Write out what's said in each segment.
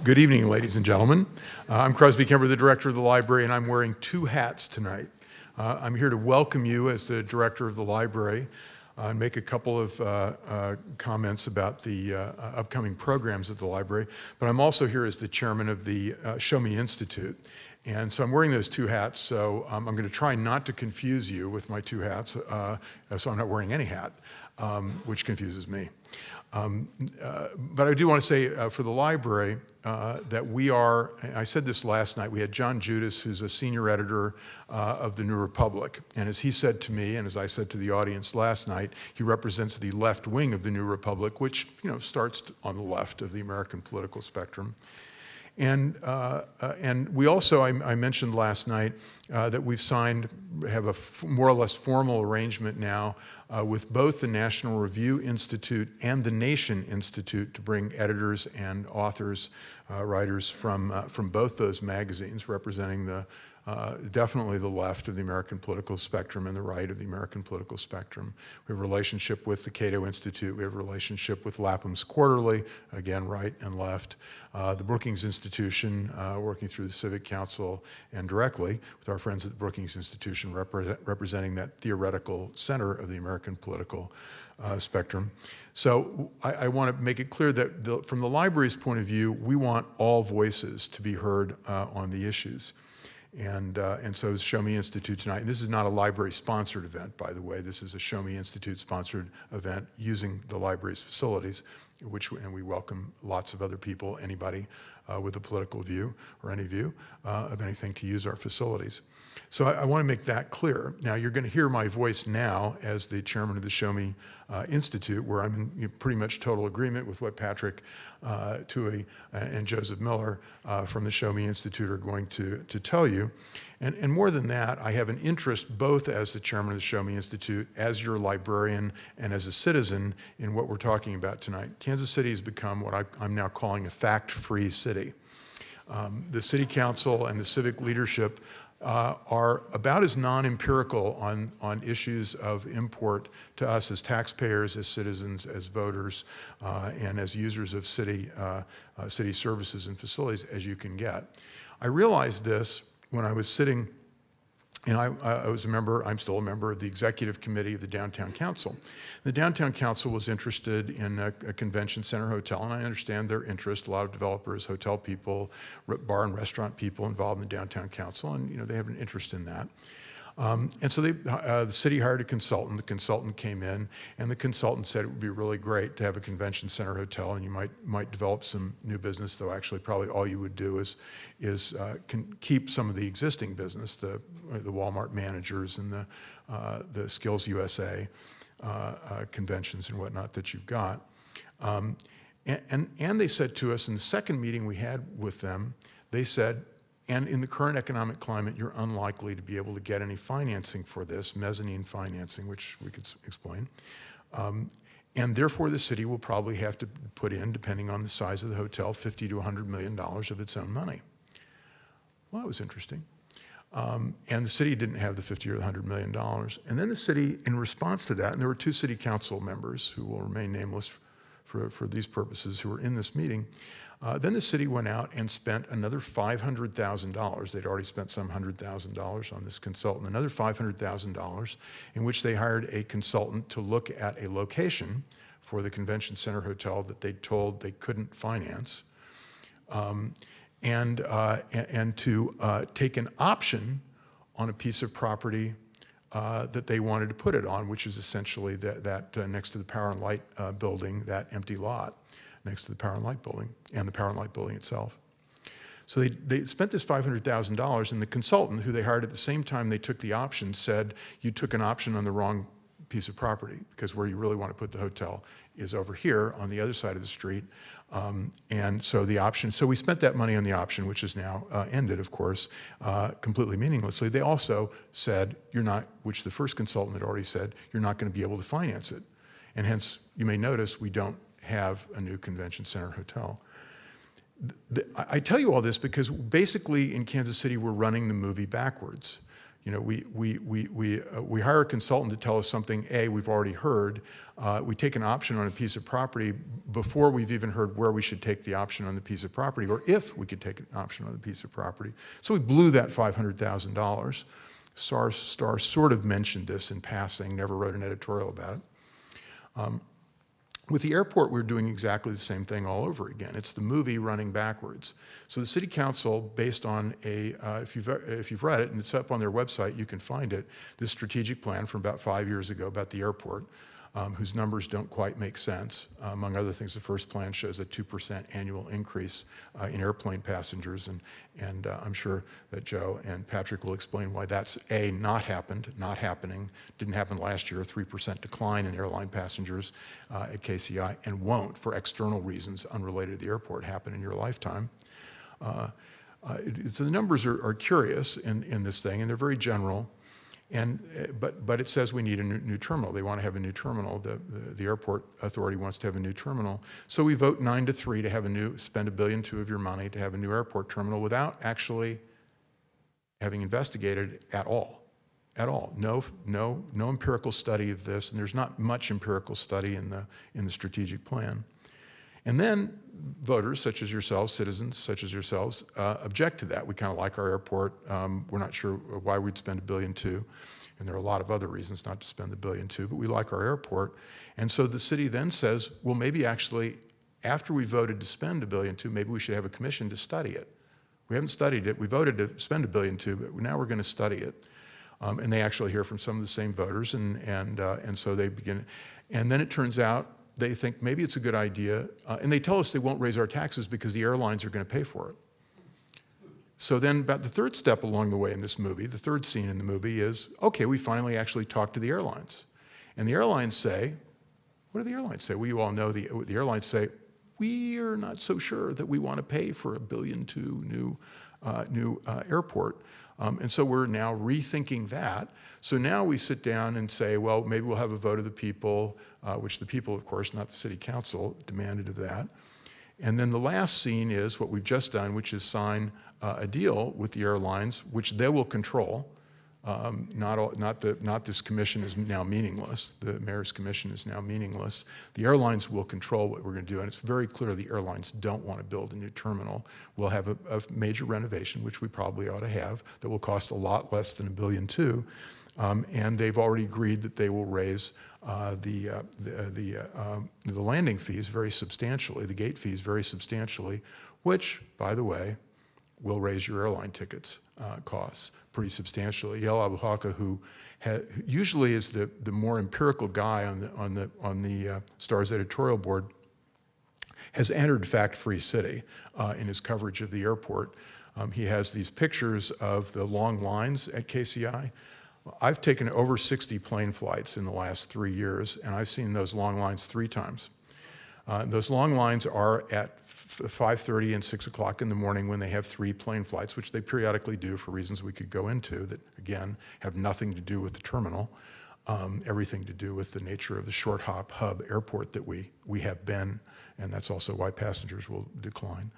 Good evening, ladies and gentlemen. I'm Crosby Kemper, the director of the library, and I'm wearing two hats tonight. I'm here to welcome you as the director of the library and make a couple of comments about the upcoming programs at the library, but I'm also here as the chairman of the Show Me Institute. And so I'm wearing those two hats, so I'm going to try not to confuse you with my two hats, so I'm not wearing any hat, which confuses me. But I do want to say for the library that we are, I said this last night, we had John Judas, who's a senior editor of the New Republic. And as he said to me, and as I said to the audience last night, he represents the left wing of the New Republic, which starts on the left of the American political spectrum. And we also, I mentioned last night that we've have a more or less formal arrangement now with both the National Review Institute and the Nation Institute to bring editors and authors, writers from both those magazines representing definitely the left of the American political spectrum and the right of the American political spectrum. We have a relationship with the Cato Institute. We have a relationship with Lapham's Quarterly, again, right and left. The Brookings Institution, working through the Civic Council and directly with our friends at the Brookings Institution representing that theoretical center of the American political spectrum. So I want to make it clear that from the library's point of view, we want all voices to be heard on the issues. And so it's Show Me Institute tonight. And this is not a library-sponsored event, by the way. This is a Show Me Institute-sponsored event using the library's facilities, and we welcome lots of other people, anybody with a political view or any view of anything to use our facilities. So I want to make that clear. Now, you're going to hear my voice now as the chairman of the Show Me Institute, where I'm in pretty much total agreement with what Patrick Toohey and Joseph Miller from the Show Me Institute are going to tell you. And more than that, I have an interest both as the chairman of the Show Me Institute, as your librarian, and as a citizen in what we're talking about tonight. Kansas City has become what I'm now calling a fact-free city. The city council and the civic leadership are about as non-empirical on issues of import to us as taxpayers, as citizens, as voters, and as users of city services and facilities as you can get. I realized this when I was sitting, and I was a member, I'm still a member of the executive committee of the Downtown Council. The Downtown Council was interested in a convention center hotel, and I understand their interest. A lot of developers, hotel people, bar and restaurant people involved in the Downtown Council, and they have an interest in that. And so the city hired a consultant. The consultant came in, and the consultant said it would be really great to have a convention center hotel, and you might develop some new business, though actually probably all you would do is keep some of the existing business, the Walmart managers and the Skills USA conventions and whatnot that you've got. And they said to us in the second meeting we had with them, they said, and in the current economic climate, you're unlikely to be able to get any financing for this, mezzanine financing, which we could explain. And therefore, the city will probably have to put in, depending on the size of the hotel, $50 to $100 million of its own money. Well, that was interesting. And the city didn't have the $50 or $100 million. And then the city, in response to that, and there were two city council members who will remain nameless for these purposes who were in this meeting, then the city went out and spent another $500,000. They'd already spent some $100,000 on this consultant, another $500,000, in which they hired a consultant to look at a location for the convention center hotel that they told they couldn't finance, and to take an option on a piece of property that they wanted to put it on, which is essentially that next to the Power and Light building, that empty lot next to the Power and Light building and the Power and Light building itself. So they spent this $500,000, and the consultant who they hired at the same time they took the option said, you took an option on the wrong piece of property, because where you really want to put the hotel is over here on the other side of the street. And so the option, so we spent that money on the option, which is now ended, of course, completely meaninglessly. They also said, you're not, which the first consultant had already said, you're not going to be able to finance it. And hence, you may notice we don't have a new convention center hotel. I tell you all this because basically in Kansas City, we're running the movie backwards. we hire a consultant to tell us something, A, we've already heard. We take an option on a piece of property before we've even heard where we should take the option on the piece of property, or if we could take an option on the piece of property. So we blew that $500,000. Starr sort of mentioned this in passing, never wrote an editorial about it. With the airport, we're doing exactly the same thing all over again. It's the movie running backwards. So the city council, based on if you've read it, and it's up on their website, you can find it, this strategic plan from about 5 years ago about the airport, whose numbers don't quite make sense. Among other things, the first plan shows a 2% annual increase in airplane passengers, and I'm sure that Joe and Patrick will explain why that's A, not happening, didn't happen last year, a 3% decline in airline passengers at KCI, and won't, for external reasons unrelated to the airport, happen in your lifetime. So the numbers are curious in this thing, and they're very general. But it says we need a new terminal. They want to have a new terminal. The airport authority wants to have a new terminal. So we vote 9-3 to have spend $1.2 billion of your money to have a new airport terminal without actually having investigated at all. No empirical study of this, and there's not much empirical study in the strategic plan. And then voters such as yourselves, citizens such as yourselves, object to that. We kind of like our airport. We're not sure why we'd spend $1.2 billion, and there are a lot of other reasons not to spend the $1.2 billion, but we like our airport. And so the city then says, well, maybe actually, after we voted to spend $1.2 billion, maybe we should have a commission to study it. We haven't studied it. We voted to spend $1.2 billion, but now we're going to study it. And they actually hear from some of the same voters, and so they begin. And then it turns out they think maybe it's a good idea, and they tell us they won't raise our taxes because the airlines are going to pay for it. So then about the third step along the way in this movie, the third scene in the movie is, okay, we finally actually talk to the airlines. And the airlines say, what do the airlines say? Well, you all know the airlines say, we are not so sure that we want to pay for $1.2 billion new airport. And so we're now rethinking that. So now we sit down and say, well, maybe we'll have a vote of the people, which the people, of course, not the city council, demanded of that. And then the last scene is what we've just done, which is sign a deal with the airlines, which they will control. Not this commission is now meaningless. The mayor's commission is now meaningless. The airlines will control what we're going to do, and it's very clear the airlines don't want to build a new terminal. We'll have a major renovation, which we probably ought to have, that will cost a lot less than $1.2 billion, and they've already agreed that they will raise the landing fees very substantially, the gate fees very substantially, which, by the way, will raise your airline tickets costs pretty substantially. Yael Abu-Haka, who usually is the more empirical guy on the Star's editorial board, has entered Fact-Free City in his coverage of the airport. He has these pictures of the long lines at KCI. I've taken over 60 plane flights in the last 3 years, and I've seen those long lines 3 times. Those long lines are at 5:30 and 6 o'clock in the morning when they have 3 plane flights, which they periodically do for reasons we could go into that, again, have nothing to do with the terminal, everything to do with the nature of the short hop hub airport that we have been, and that's also why passengers will decline.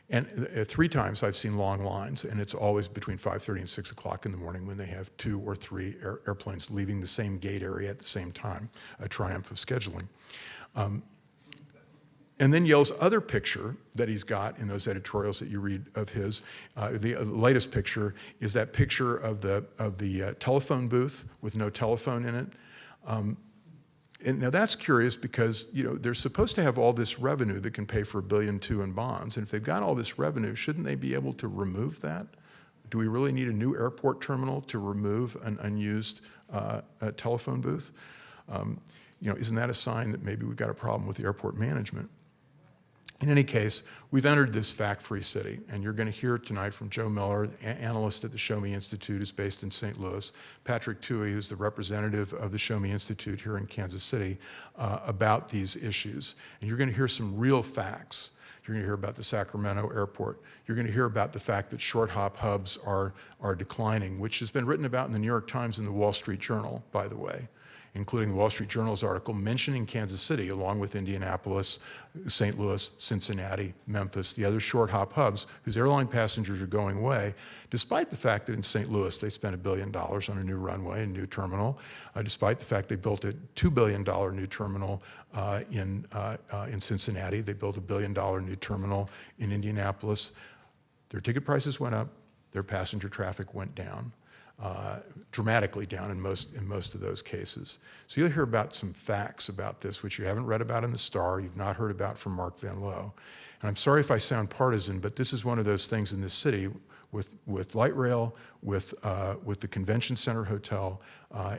And 3 times I've seen long lines, and it's always between 5:30 and 6 o'clock in the morning when they have 2 or 3 airplanes leaving the same gate area at the same time, a triumph of scheduling. And then Yael's other picture that he's got in those editorials that you read of his, the latest picture is that picture of the telephone booth with no telephone in it. And now that's curious because they're supposed to have all this revenue that can pay for $1.2 billion in bonds, and if they've got all this revenue, shouldn't they be able to remove that? Do we really need a new airport terminal to remove an unused telephone booth? Isn't that a sign that maybe we've got a problem with the airport management? In any case, we've entered this fact-free city, and you're going to hear tonight from Joe Miller, analyst at the Show Me Institute, who's based in St. Louis, Patrick Toohey, who's the representative of the Show Me Institute here in Kansas City, about these issues. And you're going to hear some real facts. You're going to hear about the Sacramento airport. You're going to hear about the fact that short hop hubs are declining, which has been written about in the New York Times and the Wall Street Journal, by the way. including the Wall Street Journal's article mentioning Kansas City, along with Indianapolis, St. Louis, Cincinnati, Memphis, the other short hop hubs whose airline passengers are going away, despite the fact that in St. Louis they spent $1 billion on a new runway and new terminal, despite the fact they built a $2 billion new terminal in Cincinnati, they built a $1 billion new terminal in Indianapolis. Their ticket prices went up, their passenger traffic went down. Dramatically down in most of those cases. So you'll hear about some facts about this, which you haven't read about in the Star, you've not heard about from Mark Van Loo. And I'm sorry if I sound partisan, but this is one of those things in this city with light rail, with the convention center hotel,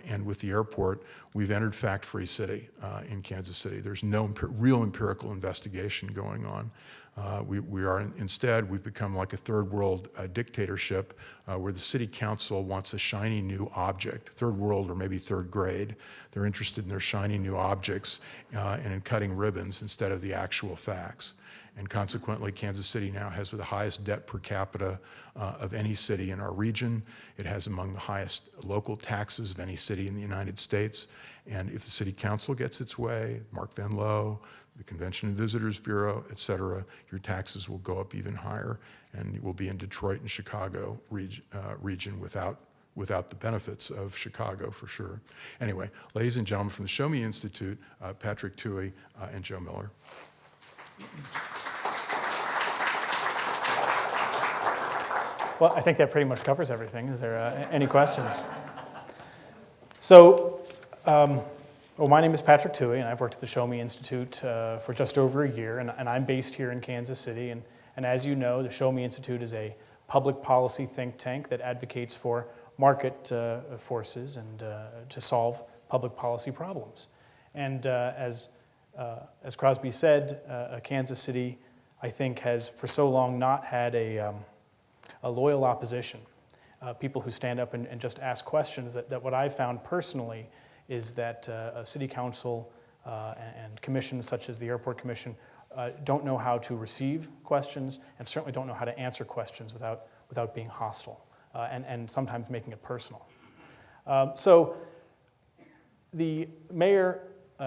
and with the airport. We've entered fact-free city in Kansas City. There's no real empirical investigation going on. Instead, we've become like a third world dictatorship where the city council wants a shiny new object, third world or maybe third grade. They're interested in their shiny new objects and in cutting ribbons instead of the actual facts. And consequently, Kansas City now has the highest debt per capita of any city in our region. It has among the highest local taxes of any city in the United States. And if the city council gets its way, Mark Van Loo, the Convention and Visitors Bureau, et cetera, your taxes will go up even higher, and you will be in Detroit and Chicago region without the benefits of Chicago, for sure. Anyway, ladies and gentlemen, from the Show Me Institute, Patrick Toohey and Joe Miller. Well, I think that pretty much covers everything. Is there any questions? So, well, my name is Patrick Toohey, and I've worked at the Show Me Institute for just over a year, and I'm based here in Kansas City. And as you know, the Show Me Institute is a public policy think tank that advocates for market forces and to solve public policy problems. And as Crosby said, Kansas City, I think, has for so long not had a loyal opposition, people who stand up and just ask questions. That what I've found personally is that a city council and commissions such as the Airport Commission don't know how to receive questions and certainly don't know how to answer questions without being hostile and sometimes making it personal. So the mayor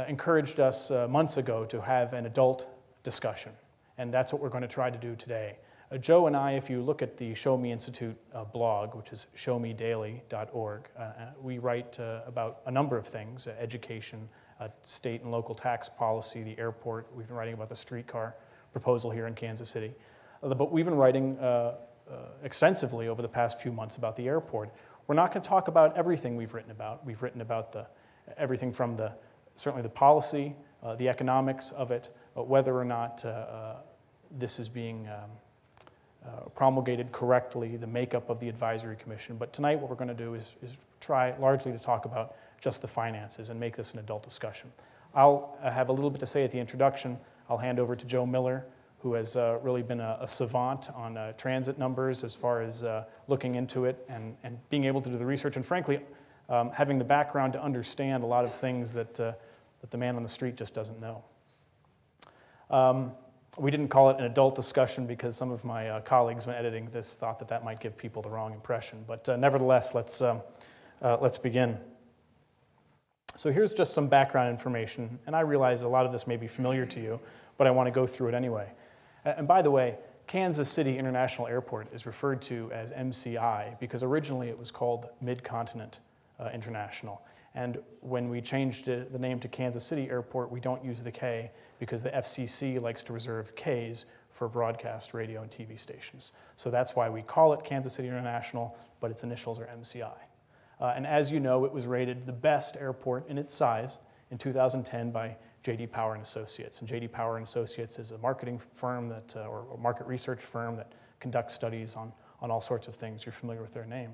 encouraged us months ago to have an adult discussion, and that's what we're going to try to do today. Joe and I, if you look at the Show Me Institute blog, which is showmedaily.org, we write about a number of things, education, state and local tax policy, the airport. We've been writing about the streetcar proposal here in Kansas City. But we've been writing extensively over the past few months about the airport. We're not going to talk about everything we've written about. We've written about everything from certainly the policy, the economics of it, whether or not this is being promulgated correctly, the makeup of the advisory commission. But tonight what we're going to do is try largely to talk about just the finances and make this an adult discussion. I'll have a little bit to say at the introduction. I'll hand over to Joe Miller, who has really been a savant on transit numbers as far as looking into it and being able to do the research, and frankly, having the background to understand a lot of things that the man on the street just doesn't know. We didn't call it an adult discussion because some of my colleagues when editing this thought that might give people the wrong impression. But nevertheless, let's begin. So here's just some background information, and I realize a lot of this may be familiar to you, but I want to go through it anyway. And by the way, Kansas City International Airport is referred to as MCI because originally it was called Mid-Continent International. And when we changed the name to Kansas City Airport, we don't use the K because the FCC likes to reserve Ks for broadcast radio and TV stations. So that's why we call it Kansas City International, but its initials are MCI. And as you know, it was rated the best airport in its size in 2010 by J.D. Power and Associates. And J.D. Power and Associates is a marketing firm or market research firm that conducts studies on all sorts of things. You're familiar with their name.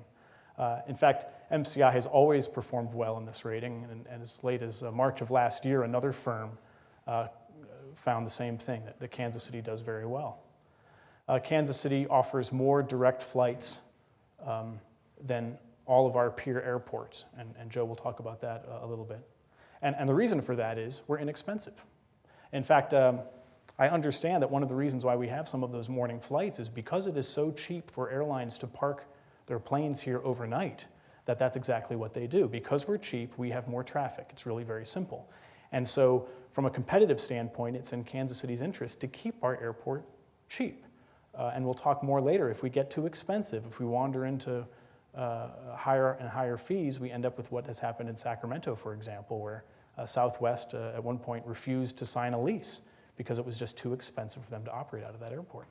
In fact, MCI has always performed well in this rating, and as late as March of last year, another firm found the same thing, that Kansas City does very well. Kansas City offers more direct flights than all of our peer airports, and Joe will talk about that a little bit. And the reason for that is we're inexpensive. In fact, I understand that one of the reasons why we have some of those morning flights is because it is so cheap for airlines to park their planes here overnight, that that's exactly what they do. Because we're cheap, we have more traffic. It's really very simple. And so from a competitive standpoint, it's in Kansas City's interest to keep our airport cheap. And we'll talk more later. If we get too expensive, if we wander into higher and higher fees, we end up with what has happened in Sacramento, for example, where Southwest at one point refused to sign a lease because it was just too expensive for them to operate out of that airport.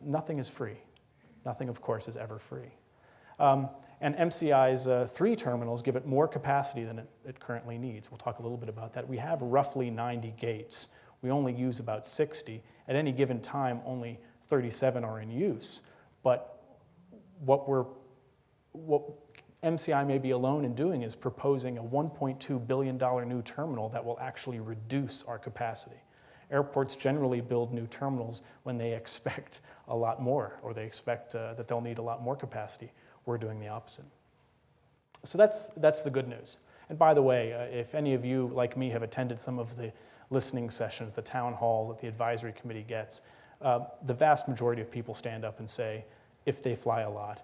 Nothing is free. Nothing, of course, is ever free. And MCI's 3 terminals give it more capacity than it currently needs. We'll talk a little bit about that. We have roughly 90 gates. We only use about 60. At any given time, only 37 are in use. But what MCI may be alone in doing is proposing a $1.2 billion new terminal that will actually reduce our capacity. Airports generally build new terminals when they expect a lot more, or they expect that they'll need a lot more capacity. We're doing the opposite. So that's the good news. And by the way, if any of you, like me, have attended some of the listening sessions, the town hall that the advisory committee gets, the vast majority of people stand up and say, if they fly a lot,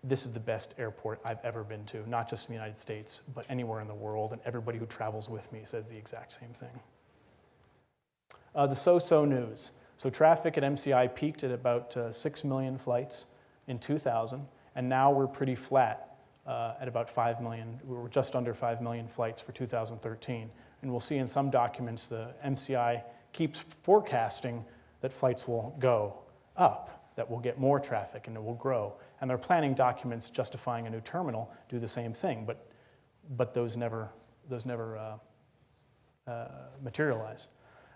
this is the best airport I've ever been to, not just in the United States, but anywhere in the world, and everybody who travels with me says the exact same thing. The so-so news. So traffic at MCI peaked at about 6 million flights in 2000, and now we're pretty flat at about 5 million. We're just under 5 million flights for 2013. And we'll see in some documents the MCI keeps forecasting that flights will go up, that we'll get more traffic and it will grow. And their planning documents justifying a new terminal do the same thing, but those never materialize.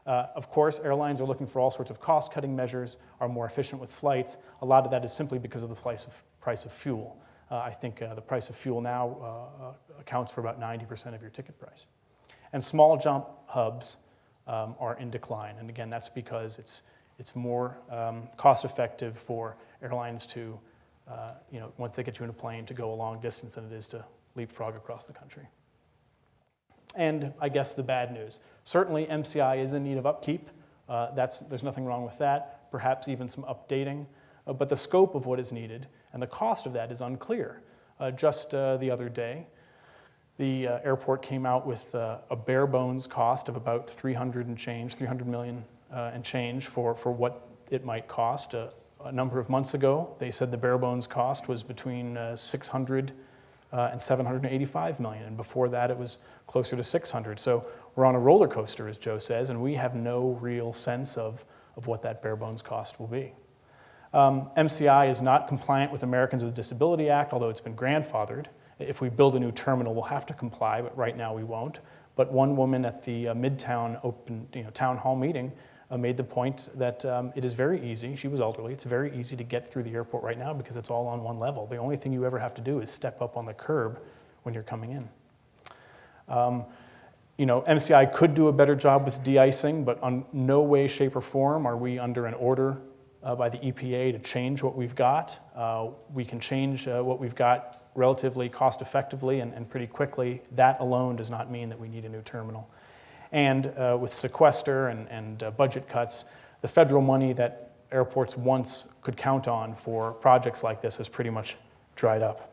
Of course, airlines are looking for all sorts of cost-cutting measures, are more efficient with flights. A lot of that is simply because of the price of fuel. I think the price of fuel now accounts for about 90% of your ticket price. And small jump hubs are in decline. And again, that's because it's more cost-effective for airlines to, once they get you in a plane, to go a long distance than it is to leapfrog across the country. And I guess the bad news. Certainly, MCI is in need of upkeep. There's nothing wrong with that, perhaps even some updating. But the scope of what is needed and the cost of that is unclear. Just the other day, the airport came out with a bare bones cost of about 300 million and change for what it might cost. A number of months ago, they said the bare bones cost was between 600 and 785 million, and before that it was closer to 600. So we're on a roller coaster, as Joe says, and we have no real sense of what that bare bones cost will be. MCI is not compliant with Americans with Disability Act, although it's been grandfathered. If we build a new terminal, we'll have to comply, but right now we won't. But one woman at the Midtown town hall meeting made the point that it is very easy. She was elderly. It's very easy to get through the airport right now because it's all on one level. The only thing you ever have to do is step up on the curb when you're coming in. MCI could do a better job with de-icing, but on no way, shape, or form are we under an order by the EPA to change what we've got. We can change what we've got relatively cost effectively and pretty quickly. That alone does not mean that we need a new terminal. And with sequester and budget cuts, the federal money that airports once could count on for projects like this has pretty much dried up.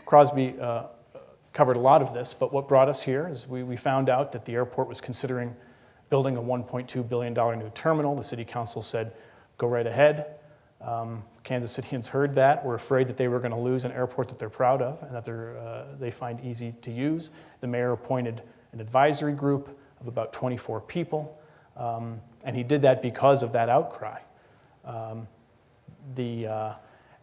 Crosby covered a lot of this, but what brought us here is we found out that the airport was considering building a $1.2 billion new terminal. The city council said, go right ahead. Kansas Cityans heard that, were afraid that they were going to lose an airport that they're proud of and that they find easy to use. The mayor appointed an advisory group of about 24 people, and he did that because of that outcry. The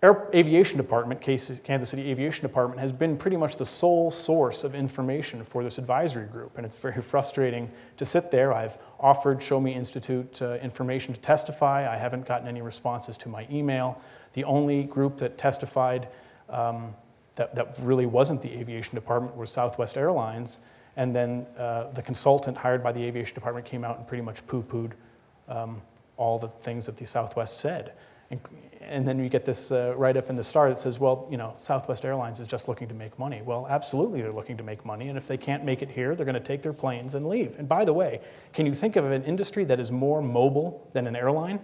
Aviation Department, Kansas City Aviation Department, has been pretty much the sole source of information for this advisory group, and it's very frustrating to sit there. I've offered Show Me Institute information to testify. I haven't gotten any responses to my email. The only group that testified that really wasn't the Aviation Department was Southwest Airlines, and then the consultant hired by the Aviation Department came out and pretty much poo-pooed all the things that the Southwest said. And then you get this right up in the start that says, well, Southwest Airlines is just looking to make money. Well, absolutely they're looking to make money, and if they can't make it here, they're going to take their planes and leave. And by the way, can you think of an industry that is more mobile than an airline?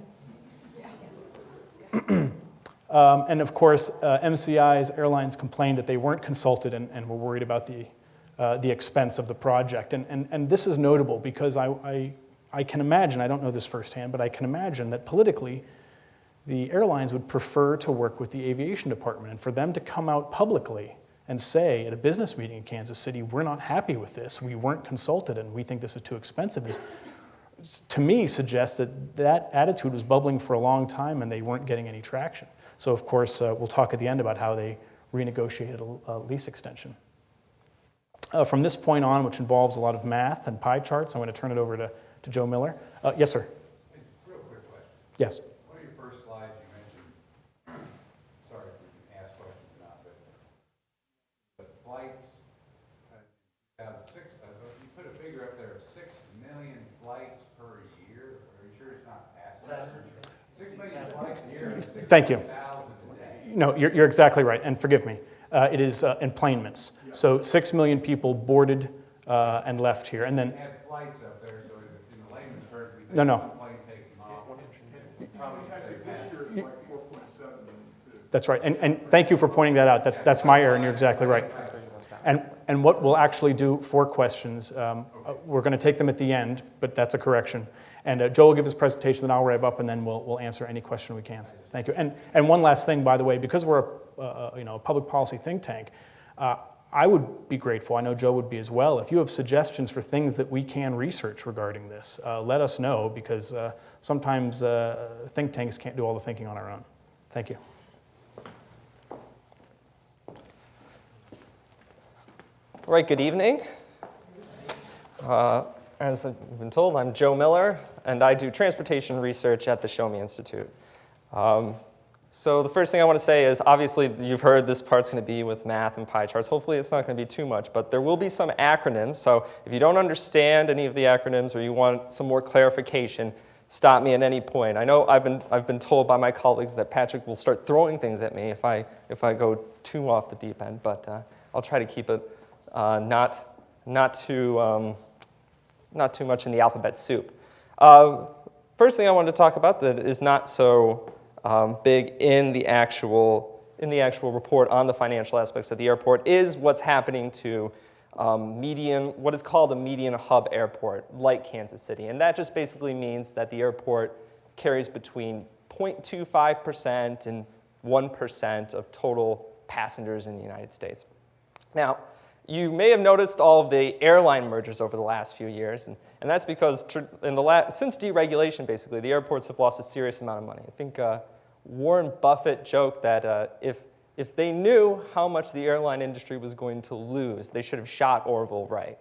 And of course, MCI's airlines complained that they weren't consulted and were worried about the expense of the project. And this is notable because I can imagine, I don't know this firsthand, but I can imagine that politically, the airlines would prefer to work with the Aviation Department. And for them to come out publicly and say at a business meeting in Kansas City, we're not happy with this, we weren't consulted, and we think this is too expensive, to me suggests that that attitude was bubbling for a long time and they weren't getting any traction. So of course, we'll talk at the end about how they renegotiated a lease extension. From this point on, which involves a lot of math and pie charts, I'm going to turn it over to Joe Miller. Yes, sir. Real quick question. Yes. One of your first slides, you mentioned, sorry if you can ask questions or not, but the flights, 2006, you put a figure up there of 6 million flights per year. Are you sure it's not passengers? 6 million flights a year. Thank you. 6,000 a day. No, you're exactly right, and forgive me. It is enplanements. So 6 million people boarded and left here, and then... You have flights up there, so in the layman's terms, we think No. one plane taking off. Probably say passengers. That's right, and thank you for pointing that out. That's my error, and you're exactly right. And what we'll actually do for questions, we're going to take them at the end, but that's a correction. And Joe will give his presentation, then I'll wrap up, and then we'll answer any question we can. Thank you. And one last thing, by the way, because we're a public policy think tank, I would be grateful, I know Joe would be as well, if you have suggestions for things that we can research regarding this, let us know, because sometimes think tanks can't do all the thinking on our own. Thank you. All right, good evening. As I've been told, I'm Joe Miller, and I do transportation research at the Show Me Institute. So the first thing I want to say is, obviously, you've heard this part's going to be with math and pie charts. Hopefully, it's not going to be too much, but there will be some acronyms. So if you don't understand any of the acronyms or you want some more clarification, stop me at any point. I know I've been told by my colleagues that Patrick will start throwing things at me if I go too off the deep end, but I'll try to keep it not too much in the alphabet soup. First thing I wanted to talk about that is not so big in the actual report on the financial aspects of the airport is what's happening to what is called a median hub airport, like Kansas City. And that just basically means that the airport carries between 0.25% and 1% of total passengers in the United States. Now, you may have noticed all of the airline mergers over the last few years, and that's because since deregulation, basically, the airports have lost a serious amount of money. I think Warren Buffett joked that if they knew how much the airline industry was going to lose, they should have shot Orville right,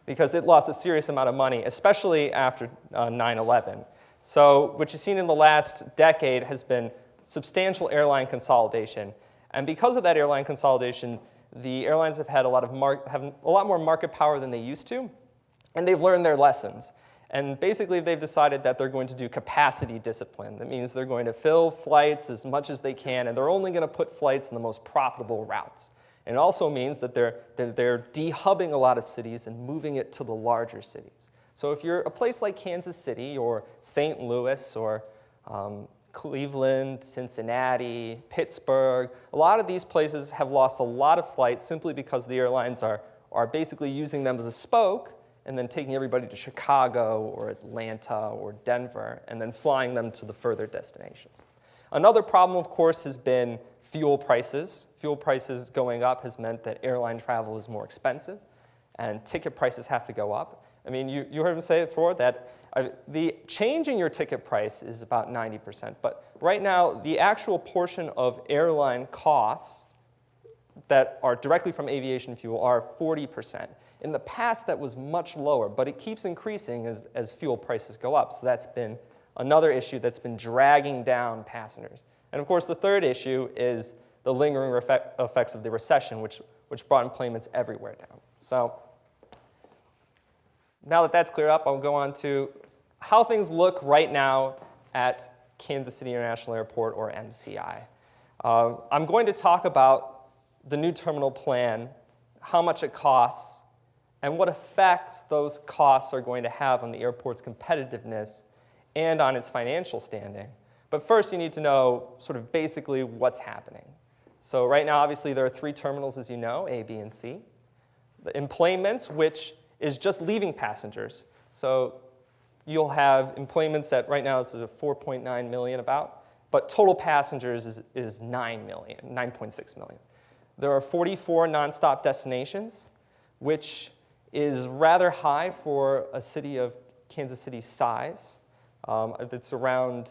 because it lost a serious amount of money, especially after 9/11. So what you've seen in the last decade has been substantial airline consolidation, and because of that airline consolidation, the airlines have had a lot more market power than they used to, and they've learned their lessons. And basically, they've decided that they're going to do capacity discipline. That means they're going to fill flights as much as they can, and they're only going to put flights in the most profitable routes. And it also means that they're de-hubbing a lot of cities and moving it to the larger cities. So if you're a place like Kansas City or St. Louis or Cleveland, Cincinnati, Pittsburgh, a lot of these places have lost a lot of flights simply because the airlines are basically using them as a spoke and then taking everybody to Chicago or Atlanta or Denver and then flying them to the further destinations. Another problem, of course, has been fuel prices. Fuel prices going up has meant that airline travel is more expensive and ticket prices have to go up. I mean, you heard him say it before that the change in your ticket price is about 90%, but right now the actual portion of airline costs that are directly from aviation fuel are 40%. In the past, that was much lower, but it keeps increasing as fuel prices go up. So that's been another issue that's been dragging down passengers. And of course, the third issue is the lingering effects of the recession, which brought enplanements everywhere down. So now that that's cleared up, I'll go on to how things look right now at Kansas City International Airport, or MCI. I'm going to talk about the new terminal plan, how much it costs, and what effects those costs are going to have on the airport's competitiveness and on its financial standing. But first, you need to know sort of basically what's happening. So right now, obviously, there are 3 terminals, as you know, A, B, and C. The emplanements, which is just leaving passengers. So you'll have emplanements that right now is 4.9 million about, but total passengers is 9 million, 9.6 million. There are 44 nonstop destinations, which is rather high for a city of Kansas City's size. It's around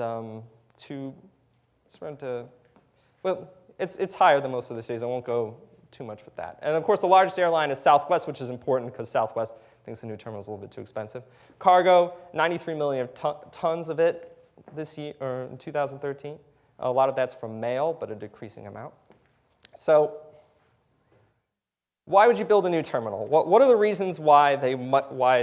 it's higher than most of the cities. I won't go too much with that. And of course, the largest airline is Southwest, which is important because Southwest thinks the new terminal is a little bit too expensive. Cargo, 93 million tons of it this year, or in 2013. A lot of that's from mail, but a decreasing amount. So why would you build a new terminal? What are the reasons why the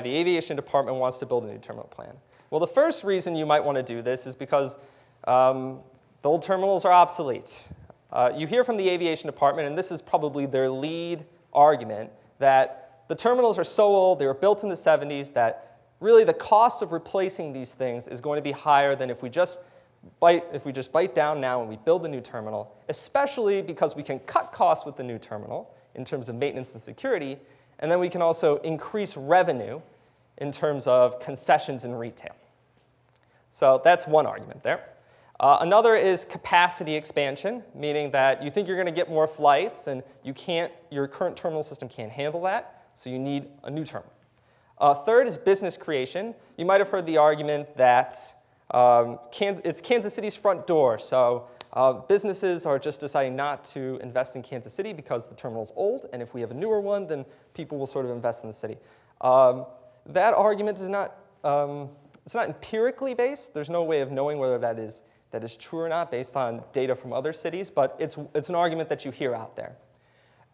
Aviation Department wants to build a new terminal plan? Well, the first reason you might want to do this is because the old terminals are obsolete. You hear from the Aviation Department, and this is probably their lead argument, that the terminals are so old, they were built in the 70s, that really the cost of replacing these things is going to be higher than if we just bite down now and we build a new terminal, especially because we can cut costs with the new terminal in terms of maintenance and security, and then we can also increase revenue in terms of concessions and retail. So that's one argument there. Another is capacity expansion, meaning that you think you're going to get more flights and your current terminal system can't handle that, so you need a new terminal. Third is business creation. You might have heard the argument that it's Kansas City's front door, so businesses are just deciding not to invest in Kansas City because the terminal's old, and if we have a newer one, then people will sort of invest in the city. That argument is not, it's not empirically based. There's no way of knowing whether that is true or not based on data from other cities, but it's an argument that you hear out there.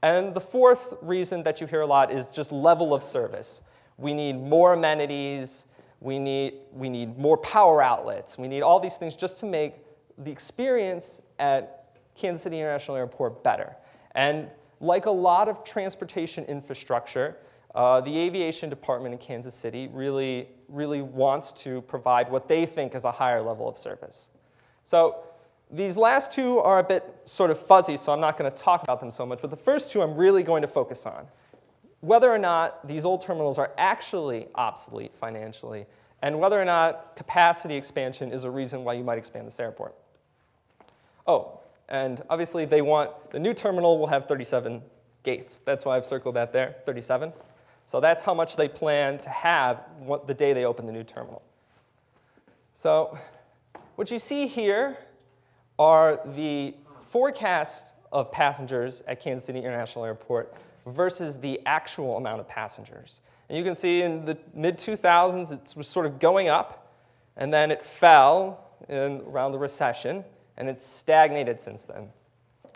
And the fourth reason that you hear a lot is just level of service. We need more amenities, we need more power outlets, we need all these things just to make the experience at Kansas City International Airport better. And like a lot of transportation infrastructure, the Aviation Department in Kansas City really wants to provide what they think is a higher level of service. So these last two are a bit sort of fuzzy, so I'm not going to talk about them so much, but the first two I'm really going to focus on. Whether or not these old terminals are actually obsolete financially, and whether or not capacity expansion is a reason why you might expand this airport. Oh, and obviously the new terminal will have 37 gates. That's why I've circled that there, 37. So that's how much they plan to have the day they open the new terminal. So what you see here are the forecasts of passengers at Kansas City International Airport versus the actual amount of passengers. And you can see in the mid-2000s, it was sort of going up, and then it fell around the recession, and it's stagnated since then.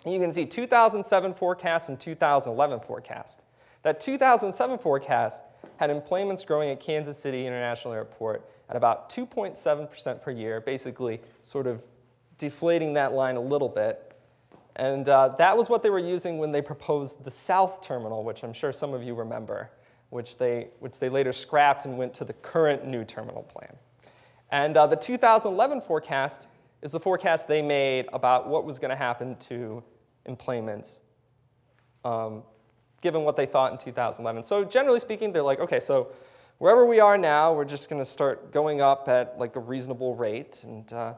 And you can see 2007 forecast and 2011 forecast. That 2007 forecast had emplanements growing at Kansas City International Airport at about 2.7% per year, basically sort of deflating that line a little bit. And that was what they were using when they proposed the South Terminal, which I'm sure some of you remember, which they later scrapped and went to the current new terminal plan. And the 2011 forecast is the forecast they made about what was going to happen to emplanements, given what they thought in 2011. So generally speaking, they're like, okay, so wherever we are now, we're just going to start going up at like a reasonable rate. And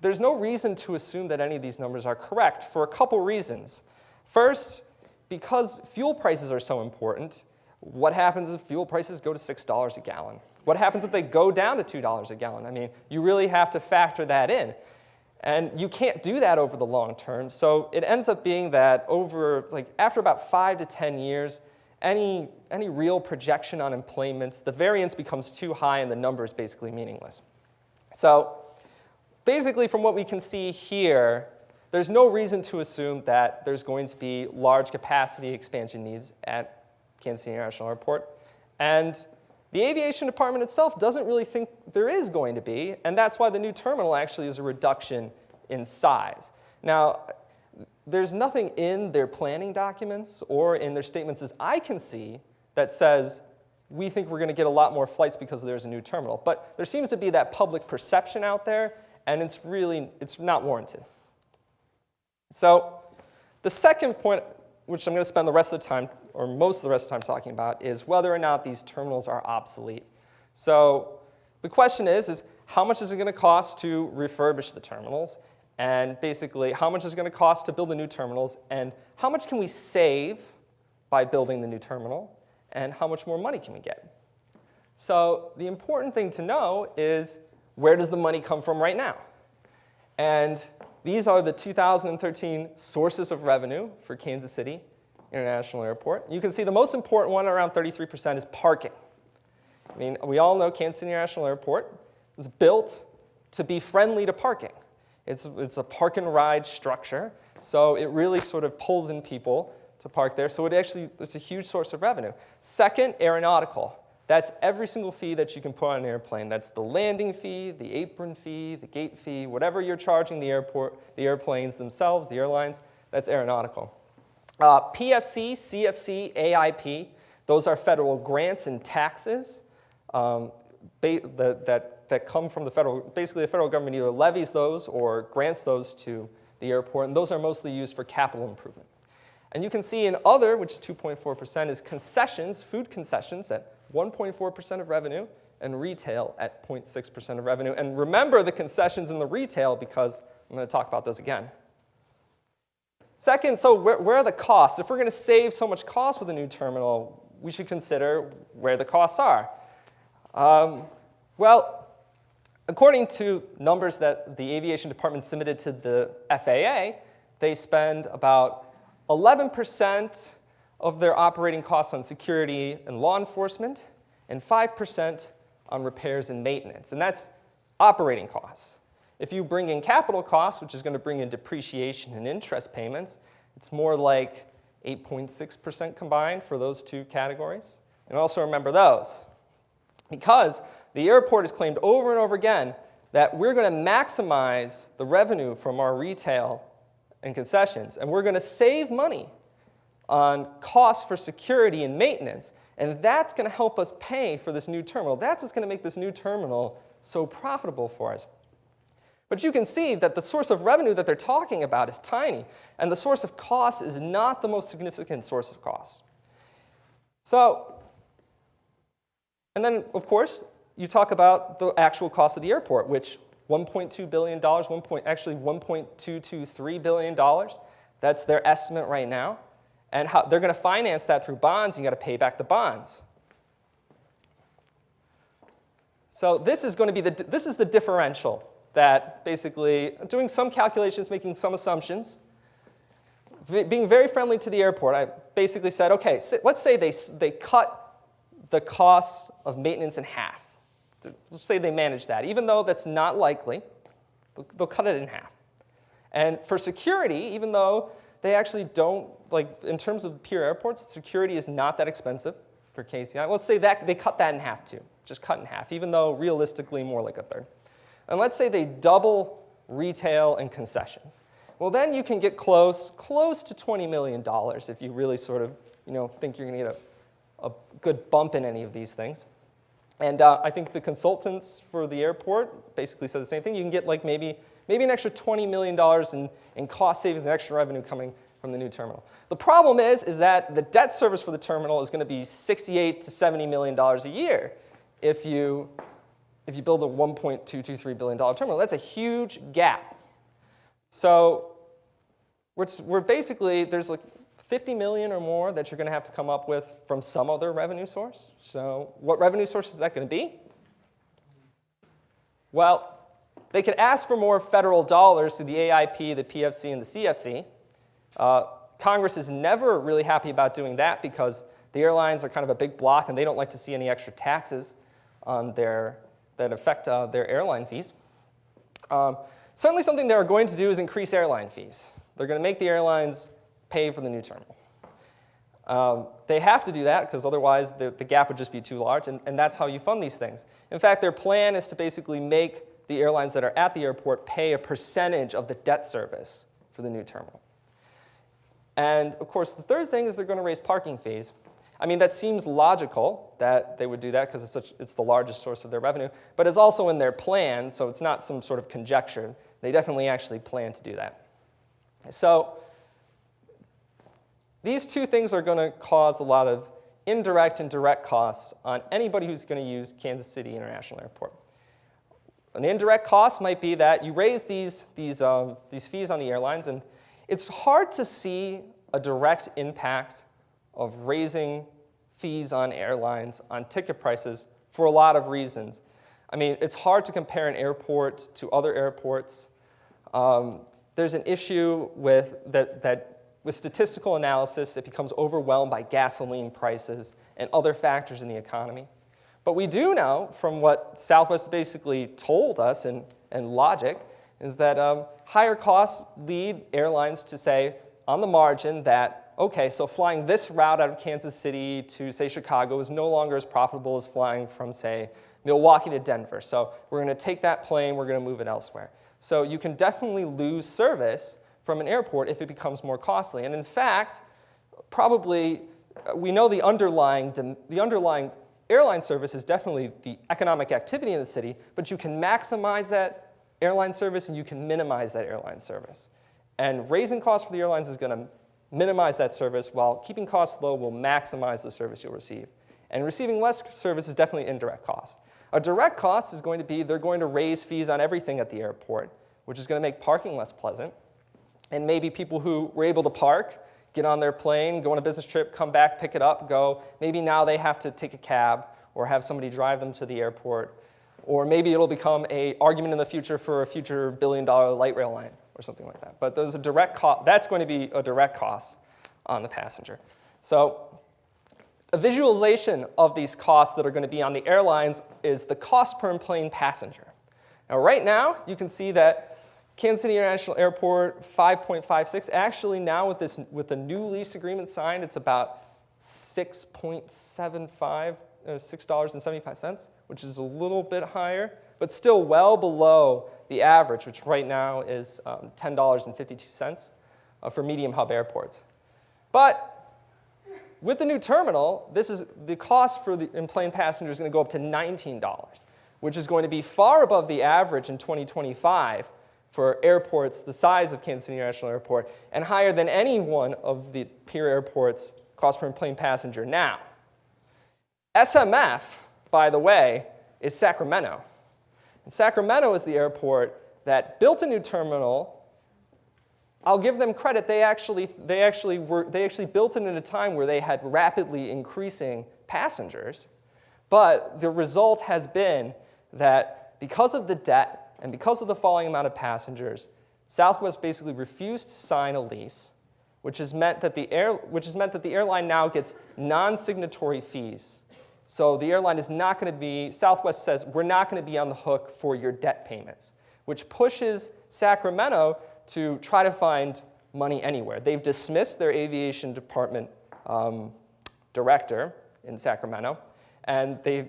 there's no reason to assume that any of these numbers are correct for a couple reasons. First, because fuel prices are so important, what happens if fuel prices go to $6 a gallon? What happens if they go down to $2 a gallon? I mean, you really have to factor that in. And you can't do that over the long term. So it ends up being that after about 5 to 10 years, any real projection on emplanements, the variance becomes too high and the number is basically meaningless. So basically, from what we can see here, there's no reason to assume that there's going to be large capacity expansion needs at Kansas City International Airport. And the Aviation Department itself doesn't really think there is going to be, and that's why the new terminal actually is a reduction in size. Now, there's nothing in their planning documents or in their statements as I can see that says we think we're going to get a lot more flights because there's a new terminal. But there seems to be that public perception out there, and it's not warranted. So the second point, which I'm going to spend the rest of the time, or most of the rest of the time talking about, is whether or not these terminals are obsolete. So the question is how much is it going to cost to refurbish the terminals? And basically, how much is it going to cost to build the new terminals? And how much can we save by building the new terminal? And how much more money can we get? So the important thing to know is, where does the money come from right now? And these are the 2013 sources of revenue for Kansas City International Airport. You can see the most important one, around 33%, is parking. I mean, we all know Kansas City International Airport was built to be friendly to parking. It's a park and ride structure, so it really sort of pulls in people to park there. So it's a huge source of revenue. Second, aeronautical. That's every single fee that you can put on an airplane. That's the landing fee, the apron fee, the gate fee, whatever you're charging the airport, the airplanes themselves, the airlines, that's aeronautical. PFC, CFC, AIP, those are federal grants and taxes that come from the federal, basically the federal government either levies those or grants those to the airport, and those are mostly used for capital improvement. And you can see in other, which is 2.4%, is concessions, food concessions at 1.4% of revenue, and retail at 0.6% of revenue. And remember the concessions in the retail, because I'm going to talk about those again. Second, so where are the costs? If we're going to save so much cost with a new terminal, we should consider where the costs are. Well, according to numbers that the Aviation Department submitted to the FAA, they spend about 11% of their operating costs on security and law enforcement, and 5% on repairs and maintenance. And that's operating costs. If you bring in capital costs, which is going to bring in depreciation and interest payments, it's more like 8.6% combined for those two categories. And also remember those, because the airport has claimed over and over again that we're going to maximize the revenue from our retail and concessions, and we're going to save money on costs for security and maintenance, and that's going to help us pay for this new terminal. That's what's going to make this new terminal so profitable for us. But you can see that the source of revenue that they're talking about is tiny, and the source of cost is not the most significant source of cost. So, and then, of course, you talk about the actual cost of the airport, which $1.2 billion, actually $1.223 billion. That's their estimate right now. And how they're going to finance that through bonds. You got to pay back the bonds. So this is going to be this is the differential that basically, doing some calculations, making some assumptions, being very friendly to the airport, I basically said, okay, let's say they cut the cost of maintenance in half. Let's say they manage that. Even though that's not likely, they'll cut it in half. And for security, even though they actually don't, like in terms of pure airports, security is not that expensive for KCI. Let's say that they cut that in half too, just cut in half, even though realistically more like a third. And let's say they double retail and concessions. Well, then you can get close to $20 million if you really sort of think you're going to get a good bump in any of these things. And I think the consultants for the airport basically said the same thing. You can get like maybe an extra $20 million in cost savings and extra revenue coming from the new terminal. The problem is that the debt service for the terminal is going to be $68 to $70 million a year if you build a $1.223 billion terminal. That's a huge gap. So we're basically, there's like $50 million or more that you're going to have to come up with from some other revenue source. So what revenue source is that going to be? Well, they could ask for more federal dollars through the AIP, the PFC, and the CFC. Congress is never really happy about doing that because the airlines are kind of a big block and they don't like to see any extra taxes on that affect their airline fees. Certainly something they're going to do is increase airline fees. They're going to make the airlines pay for the new terminal. They have to do that because otherwise the gap would just be too large, and that's how you fund these things. In fact, their plan is to basically make the airlines that are at the airport pay a percentage of the debt service for the new terminal. And of course, the third thing is they're going to raise parking fees. I mean, that seems logical that they would do that because it's the largest source of their revenue, but it's also in their plan, so it's not some sort of conjecture. They definitely actually plan to do that. So these two things are going to cause a lot of indirect and direct costs on anybody who's going to use Kansas City International Airport. An indirect cost might be that you raise these fees on the airlines, and it's hard to see a direct impact of raising fees on airlines, on ticket prices, for a lot of reasons. I mean, it's hard to compare an airport to other airports. There's an issue with with statistical analysis, it becomes overwhelmed by gasoline prices and other factors in the economy. But we do know from what Southwest basically told us and logic is that higher costs lead airlines to say on the margin that, okay, so flying this route out of Kansas City to, say, Chicago is no longer as profitable as flying from, say, Milwaukee to Denver. So we're going to take that plane, we're going to move it elsewhere. So you can definitely lose service from an airport if it becomes more costly. And in fact, probably we know the underlying airline service is definitely the economic activity in the city, but you can maximize that airline service and you can minimize that airline service. And raising costs for the airlines is going to minimize that service, while keeping costs low will maximize the service you'll receive. And receiving less service is definitely indirect cost. A direct cost is going to be they're going to raise fees on everything at the airport, which is going to make parking less pleasant. And maybe people who were able to park, get on their plane, go on a business trip, come back, pick it up, go. Maybe now they have to take a cab or have somebody drive them to the airport. Or maybe it'll become an argument in the future for a future billion-dollar light rail line or something like that. But there's a direct cost. That's going to be a direct cost on the passenger. So a visualization of these costs that are going to be on the airlines is the cost per plane passenger. Now, right now, you can see that Kansas City International Airport, 5.56. Actually, now with the new lease agreement signed, it's about $6.75, which is a little bit higher, but still well below the average, which right now is $10.52 for medium hub airports. But with the new terminal, the cost for the in-plane passenger is going to go up to $19, which is going to be far above the average in 2025 for airports the size of Kansas City International Airport, and higher than any one of the peer airports' cost per plane passenger now. SMF, by the way, is Sacramento. And Sacramento is the airport that built a new terminal. I'll give them credit. They actually built it in a time where they had rapidly increasing passengers. But the result has been that because of the debt and because of the falling amount of passengers, Southwest basically refused to sign a lease, which has meant that the airline now gets non-signatory fees. So the airline is not going to be, Southwest says, we're not going to be on the hook for your debt payments, which pushes Sacramento to try to find money anywhere. They've dismissed their aviation department director in Sacramento, and they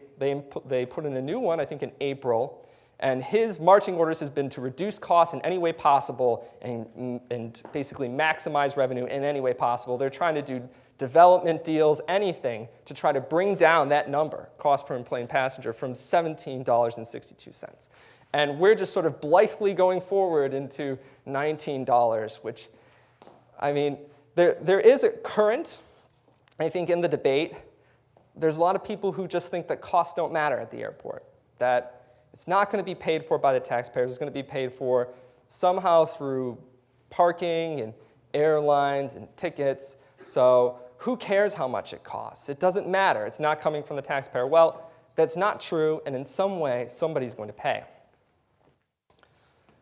put in a new one, I think in April, and his marching orders has been to reduce costs in any way possible and basically maximize revenue in any way possible. They're trying to do development deals, anything, to try to bring down that number, cost per plane passenger, from $17.62. And we're just sort of blithely going forward into $19, which, I mean, there is a current, I think, in the debate. There's a lot of people who just think that costs don't matter at the airport, that it's not going to be paid for by the taxpayers. It's going to be paid for somehow through parking and airlines and tickets. So who cares how much it costs? It doesn't matter. It's not coming from the taxpayer. Well, that's not true, and in some way, somebody's going to pay.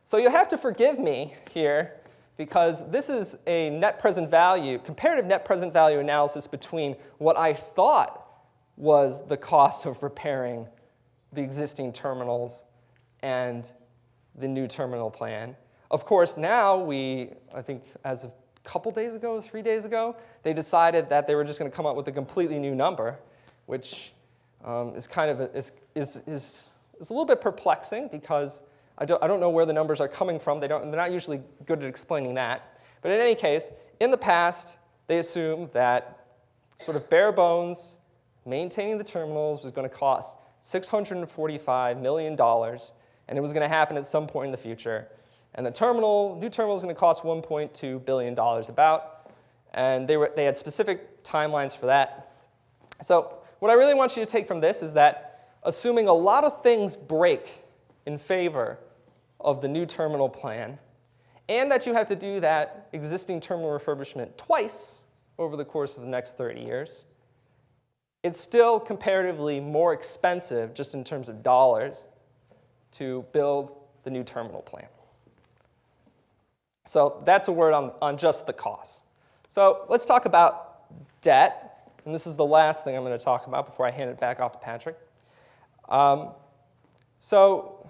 So you'll have to forgive me here, because this is a net present value, comparative net present value analysis between what I thought was the cost of repairing the existing terminals and the new terminal plan. Of course, now I think as of a couple days ago, 3 days ago, they decided that they were just going to come up with a completely new number, which is kind of is a little bit perplexing, because I don't know where the numbers are coming from. They're not usually good at explaining that. But in any case, in the past, they assumed that sort of bare bones, maintaining the terminals was going to cost $645 million, and it was going to happen at some point in the future. And the new terminal is going to cost $1.2 billion about, and they had specific timelines for that. So what I really want you to take from this is that assuming a lot of things break in favor of the new terminal plan, and that you have to do that existing terminal refurbishment twice over the course of the next 30 years, it's still comparatively more expensive, just in terms of dollars, to build the new terminal plan. So that's a word on just the cost. So let's talk about debt, and this is the last thing I'm going to talk about before I hand it back off to Patrick. So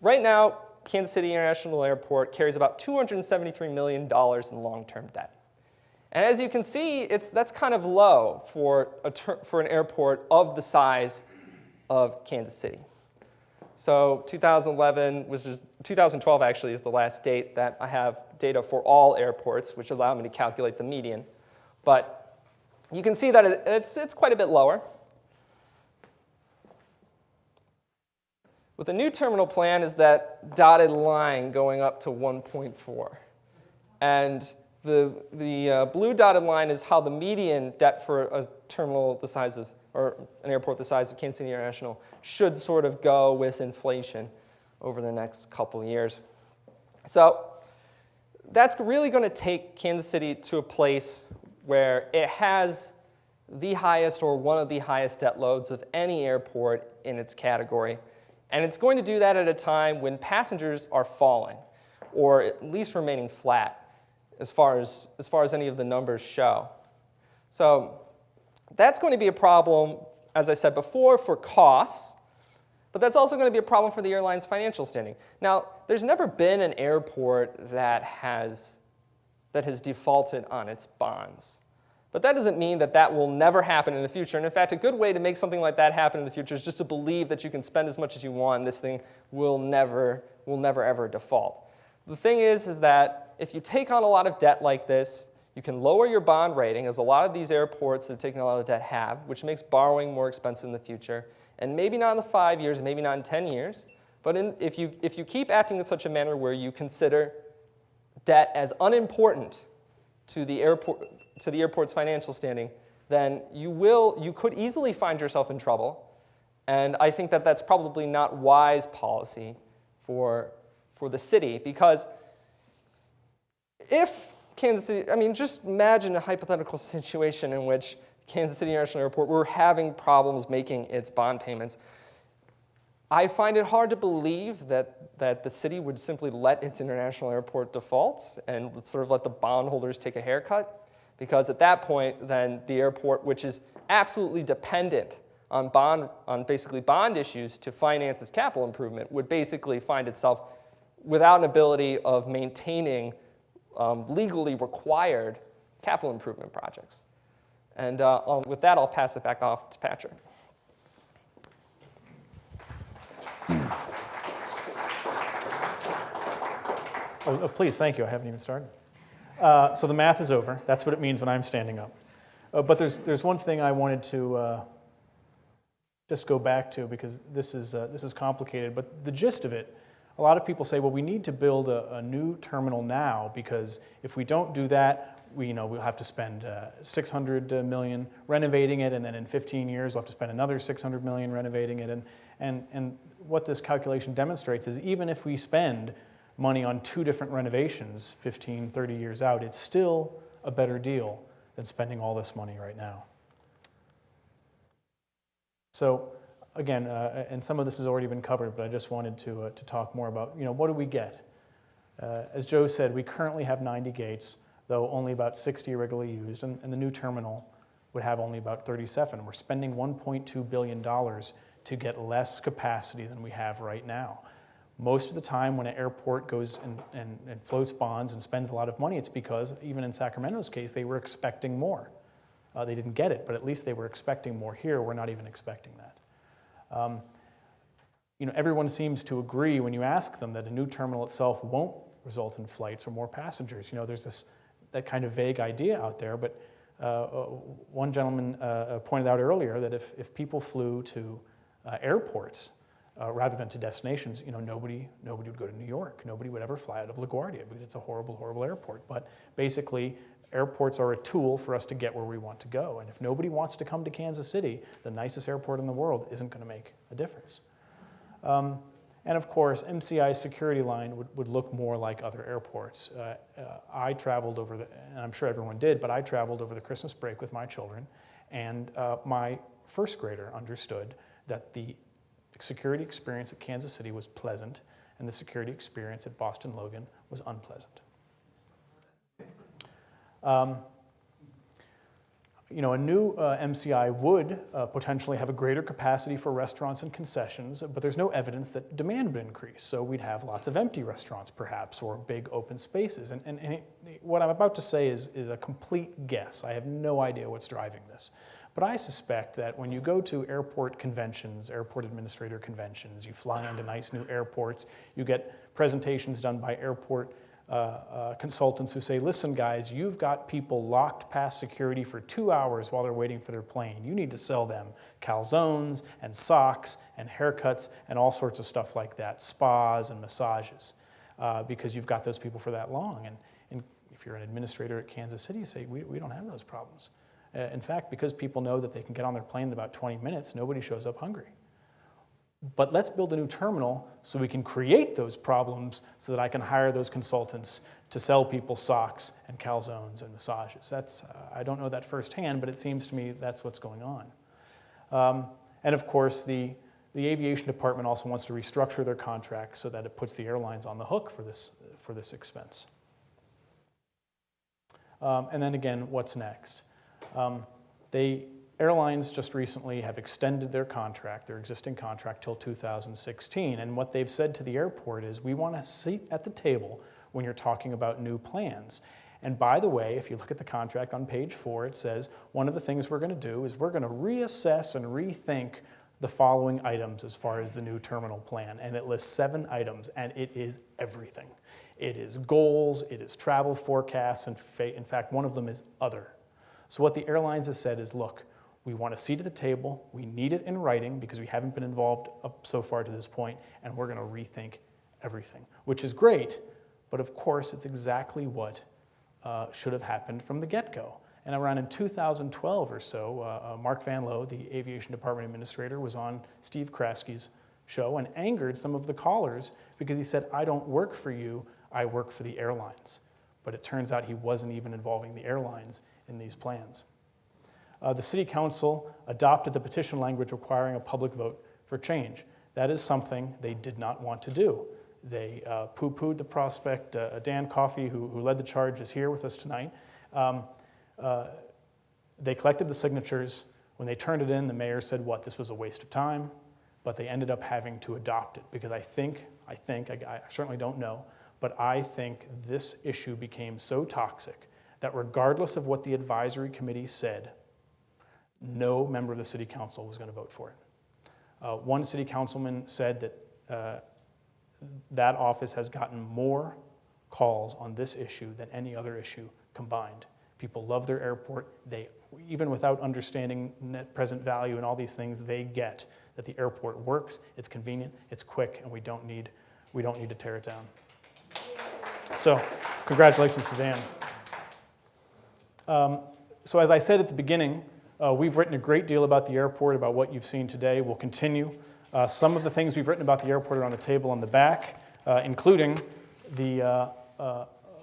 right now, Kansas City International Airport carries about $273 million in long-term debt. And as you can see, that's kind of low for an airport of the size of Kansas City. So 2012 actually is the last date that I have data for all airports, which allow me to calculate the median. But you can see that it's quite a bit lower. With the new terminal plan is that dotted line going up to 1.4. And the blue dotted line is how the median debt for a terminal the size of, or an airport the size of Kansas City International should sort of go with inflation over the next couple of years. So that's really going to take Kansas City to a place where it has the highest or one of the highest debt loads of any airport in its category. And it's going to do that at a time when passengers are falling, or at least remaining flat, as far as any of the numbers show. So that's going to be a problem, as I said before, for costs, but that's also going to be a problem for the airline's financial standing. Now, there's never been an airport that has defaulted on its bonds. But that doesn't mean that will never happen in the future. And in fact, a good way to make something like that happen in the future is just to believe that you can spend as much as you want and this thing will never ever default. The thing is that if you take on a lot of debt like this, you can lower your bond rating, as a lot of these airports that have taken a lot of debt have, which makes borrowing more expensive in the future. And maybe not in the 5 years, maybe not in 10 years, but if you keep acting in such a manner where you consider debt as unimportant to the airport's financial standing, then you could easily find yourself in trouble. And I think that that's probably not wise policy for the city, because if Kansas City, just imagine a hypothetical situation in which Kansas City International Airport were having problems making its bond payments. I find it hard to believe that the city would simply let its international airport default and sort of let the bondholders take a haircut, because at that point, then the airport, which is absolutely dependent on basically bond issues to finance its capital improvement, would basically find itself without an ability of maintaining legally required capital improvement projects. And with that, I'll pass it back off to Patrick. Oh, please, thank you. I haven't even started. So the math is over. That's what it means when I'm standing up. But there's one thing I wanted to just go back to, because this is complicated. But the gist of it, a lot of people say, well, we need to build a new terminal now, because if we don't do that, we'll have to spend $600 million renovating it, and then in 15 years we'll have to spend another $600 million renovating it. And what this calculation demonstrates is even if we spend money on 2 different renovations 15, 30 years out, it's still a better deal than spending all this money right now. So again, and some of this has already been covered, but I just wanted to talk more about, what do we get? As Joe said, we currently have 90 gates, though only about 60 are regularly used, and the new terminal would have only about 37. We're spending $1.2 billion to get less capacity than we have right now. Most of the time when an airport goes and floats bonds and spends a lot of money, it's because, even in Sacramento's case, they were expecting more. They didn't get it, but at least they were expecting more. Here, we're not even expecting that. Everyone seems to agree when you ask them that a new terminal itself won't result in flights or more passengers. There's that kind of vague idea out there, but One gentleman pointed out earlier that if people flew to airports rather than to destinations, nobody would go to New York. Nobody would ever fly out of LaGuardia because it's a horrible, horrible airport. But basically, airports are a tool for us to get where we want to go. And if nobody wants to come to Kansas City, the nicest airport in the world isn't going to make a difference. And of course, MCI's security line would look more like other airports. I traveled over and I'm sure everyone did, but I traveled over the Christmas break with my children, and my first grader understood that the security experience at Kansas City was pleasant, and the security experience at Boston Logan was unpleasant. A new MCI would potentially have a greater capacity for restaurants and concessions, but there's no evidence that demand would increase. So we'd have lots of empty restaurants, perhaps, or big open spaces. And what I'm about to say is a complete guess. I have no idea what's driving this. But I suspect that when you go to airport conventions, airport administrator conventions, you fly into nice new airports, you get presentations done by airport consultants who say, listen guys, you've got people locked past security for 2 hours while they're waiting for their plane. You need to sell them calzones and socks and haircuts and all sorts of stuff like that, spas and massages, because you've got those people for that long. And if you're an administrator at Kansas City, you say, we don't have those problems. In fact, because people know that they can get on their plane in about 20 minutes, nobody shows up hungry. But let's build a new terminal so we can create those problems so that I can hire those consultants to sell people socks and calzones and massages. I don't know that firsthand, but it seems to me that's what's going on. And of course, the Aviation Department also wants to restructure their contract so that it puts the airlines on the hook for this expense. And then again, what's next? Airlines just recently have extended their contract, their existing contract, till 2016. And what they've said to the airport is, we want a seat at the table when you're talking about new plans. And by the way, if you look at the contract on page 4, it says, one of the things we're going to do is we're going to reassess and rethink the following items as far as the new terminal plan. And it lists 7 items, and it is everything. It is goals, it is travel forecasts, and in fact, one of them is other. So what the airlines have said is, look, we want a seat at the table, we need it in writing because we haven't been involved up so far to this point, and we're going to rethink everything, which is great, but of course it's exactly what should have happened from the get-go. And around in 2012 or so, Mark Van Loo, the Aviation Department Administrator, was on Steve Kraski's show and angered some of the callers because he said, I don't work for you, I work for the airlines. But it turns out he wasn't even involving the airlines in these plans. The City Council adopted the petition language requiring a public vote for change. That is something they did not want to do. They poo-pooed the prospect. Dan Coffey, who led the charge, is here with us tonight. They collected the signatures. When they turned it in, the mayor said, what, this was a waste of time? But they ended up having to adopt it because I certainly don't know, but I think this issue became so toxic that regardless of what the advisory committee said, no member of the city council was going to vote for it. One city councilman said that that office has gotten more calls on this issue than any other issue combined. People love their airport. Even without understanding net present value and all these things, they get that the airport works, it's convenient, it's quick, and we don't need to tear it down. So, congratulations to Dan. So as I said at the beginning, we've written a great deal about the airport, about what you've seen today. We'll continue. Some of the things we've written about the airport are on the table on the back, including the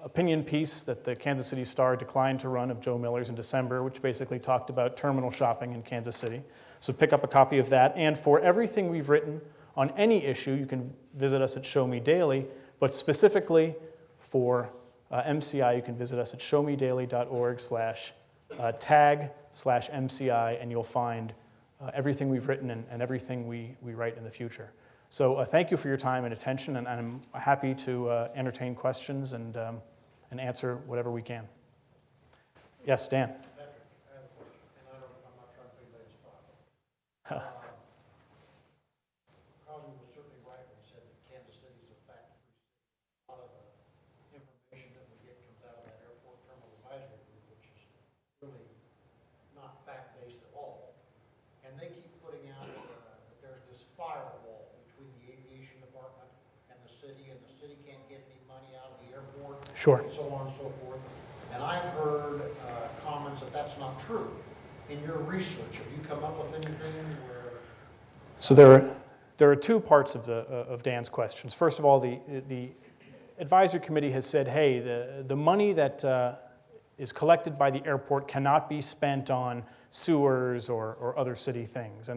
opinion piece that the Kansas City Star declined to run of Joe Miller's in December, which basically talked about terminal shopping in Kansas City. So pick up a copy of that. And for everything we've written on any issue, you can visit us at Show Me Daily, but specifically for MCI, you can visit us at showmedaily.org/tag/MCI, and you'll find everything we've written and everything we write in the future. So thank you for your time and attention, and I'm happy to entertain questions and answer whatever we can. Yes, Dan. Patrick, I have a question, and I'm not trying to put you on the spot. Cosby was certainly right when he said that Kansas City is a fact-free city. A lot of the information that we get comes out of that airport terminal advisory group, which is really city and the city can't get any money out of the airport. Sure. And so on and so forth. And I've heard comments that that's not true. In your research, have you come up with anything where? So there are two parts of Dan's questions. First of all, the advisory committee has said, hey, the money that is collected by the airport cannot be spent on sewers or other city things.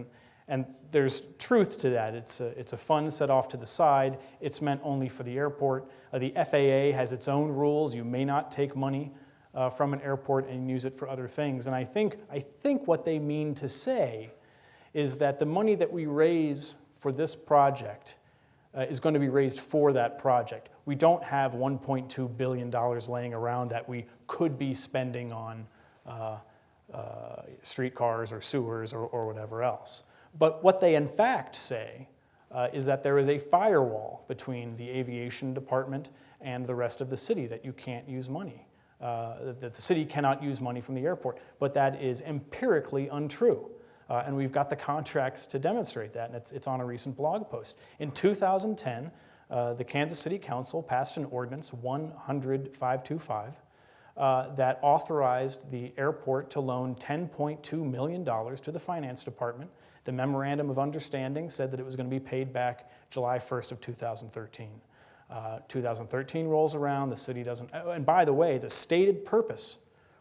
And there's truth to that. It's a fund set off to the side. It's meant only for the airport. The FAA has its own rules. You may not take money from an airport and use it for other things. And I think what they mean to say is that the money that we raise for this project is going to be raised for that project. We don't have $1.2 billion laying around that we could be spending on streetcars or sewers or whatever else. But what they in fact say is that there is a firewall between the aviation department and the rest of the city, that you can't use money, that the city cannot use money from the airport. But that is empirically untrue. And we've got the contracts to demonstrate that, and it's on a recent blog post. In 2010, the Kansas City Council passed an ordinance, 100-525, that authorized the airport to loan $10.2 million to the finance department. The memorandum of understanding said that it was going to be paid back July 1st of 2013. 2013 rolls around, the city doesn't, and by the way, the stated purpose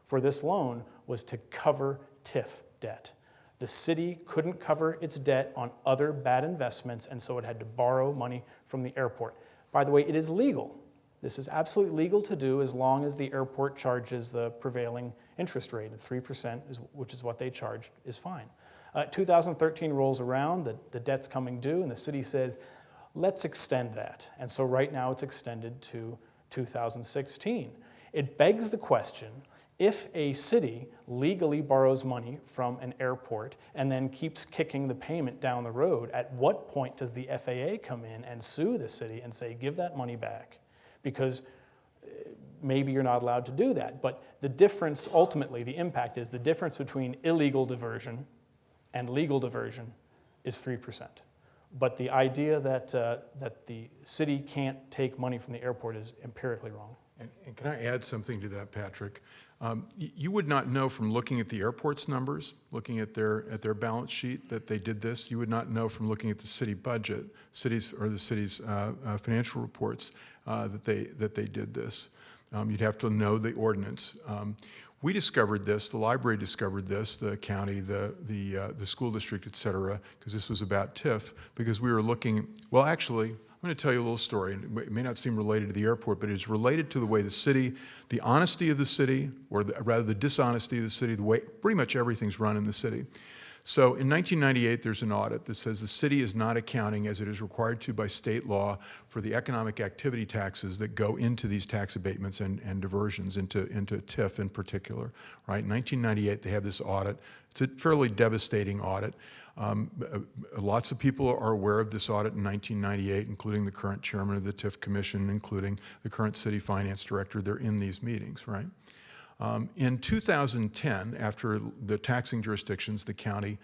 for this loan was to cover TIF debt. The city couldn't cover its debt on other bad investments, and so it had to borrow money from the airport. By the way, it is legal. This is absolutely legal to do as long as the airport charges the prevailing interest rate of 3%, which is what they charge, is fine. 2013 rolls around, the debt's coming due, and the city says, let's extend that. And so right now it's extended to 2016. It begs the question, if a city legally borrows money from an airport and then keeps kicking the payment down the road, at what point does the FAA come in and sue the city and say, give that money back? Because maybe you're not allowed to do that. But the difference, ultimately, the impact is the difference between illegal diversion and legal diversion is 3%. But the idea that the city can't take money from the airport is empirically wrong. And can I add something to that, Patrick? You would not know from looking at the airport's numbers, looking at their balance sheet, that they did this. You would not know from looking at the city budget, the city's financial reports, that they did this. You'd have to know the ordinance. We discovered this. The library discovered this. The county, the school district, et cetera, because this was about TIF. Because we were looking. Well, actually, I'm going to tell you a little story. And it may not seem related to the airport, but it is related to the way the city, the honesty of the city, or rather the dishonesty of the city, the way pretty much everything's run in the city. So in 1998, there's an audit that says the city is not accounting as it is required to by state law for the economic activity taxes that go into these tax abatements and diversions into TIF in particular, right? In 1998, they have this audit. It's a fairly devastating audit. Lots of people are aware of this audit in 1998, including the current chairman of the TIF commission, including the current city finance director. They're in these meetings, right? In 2010, after the taxing jurisdictions, the county,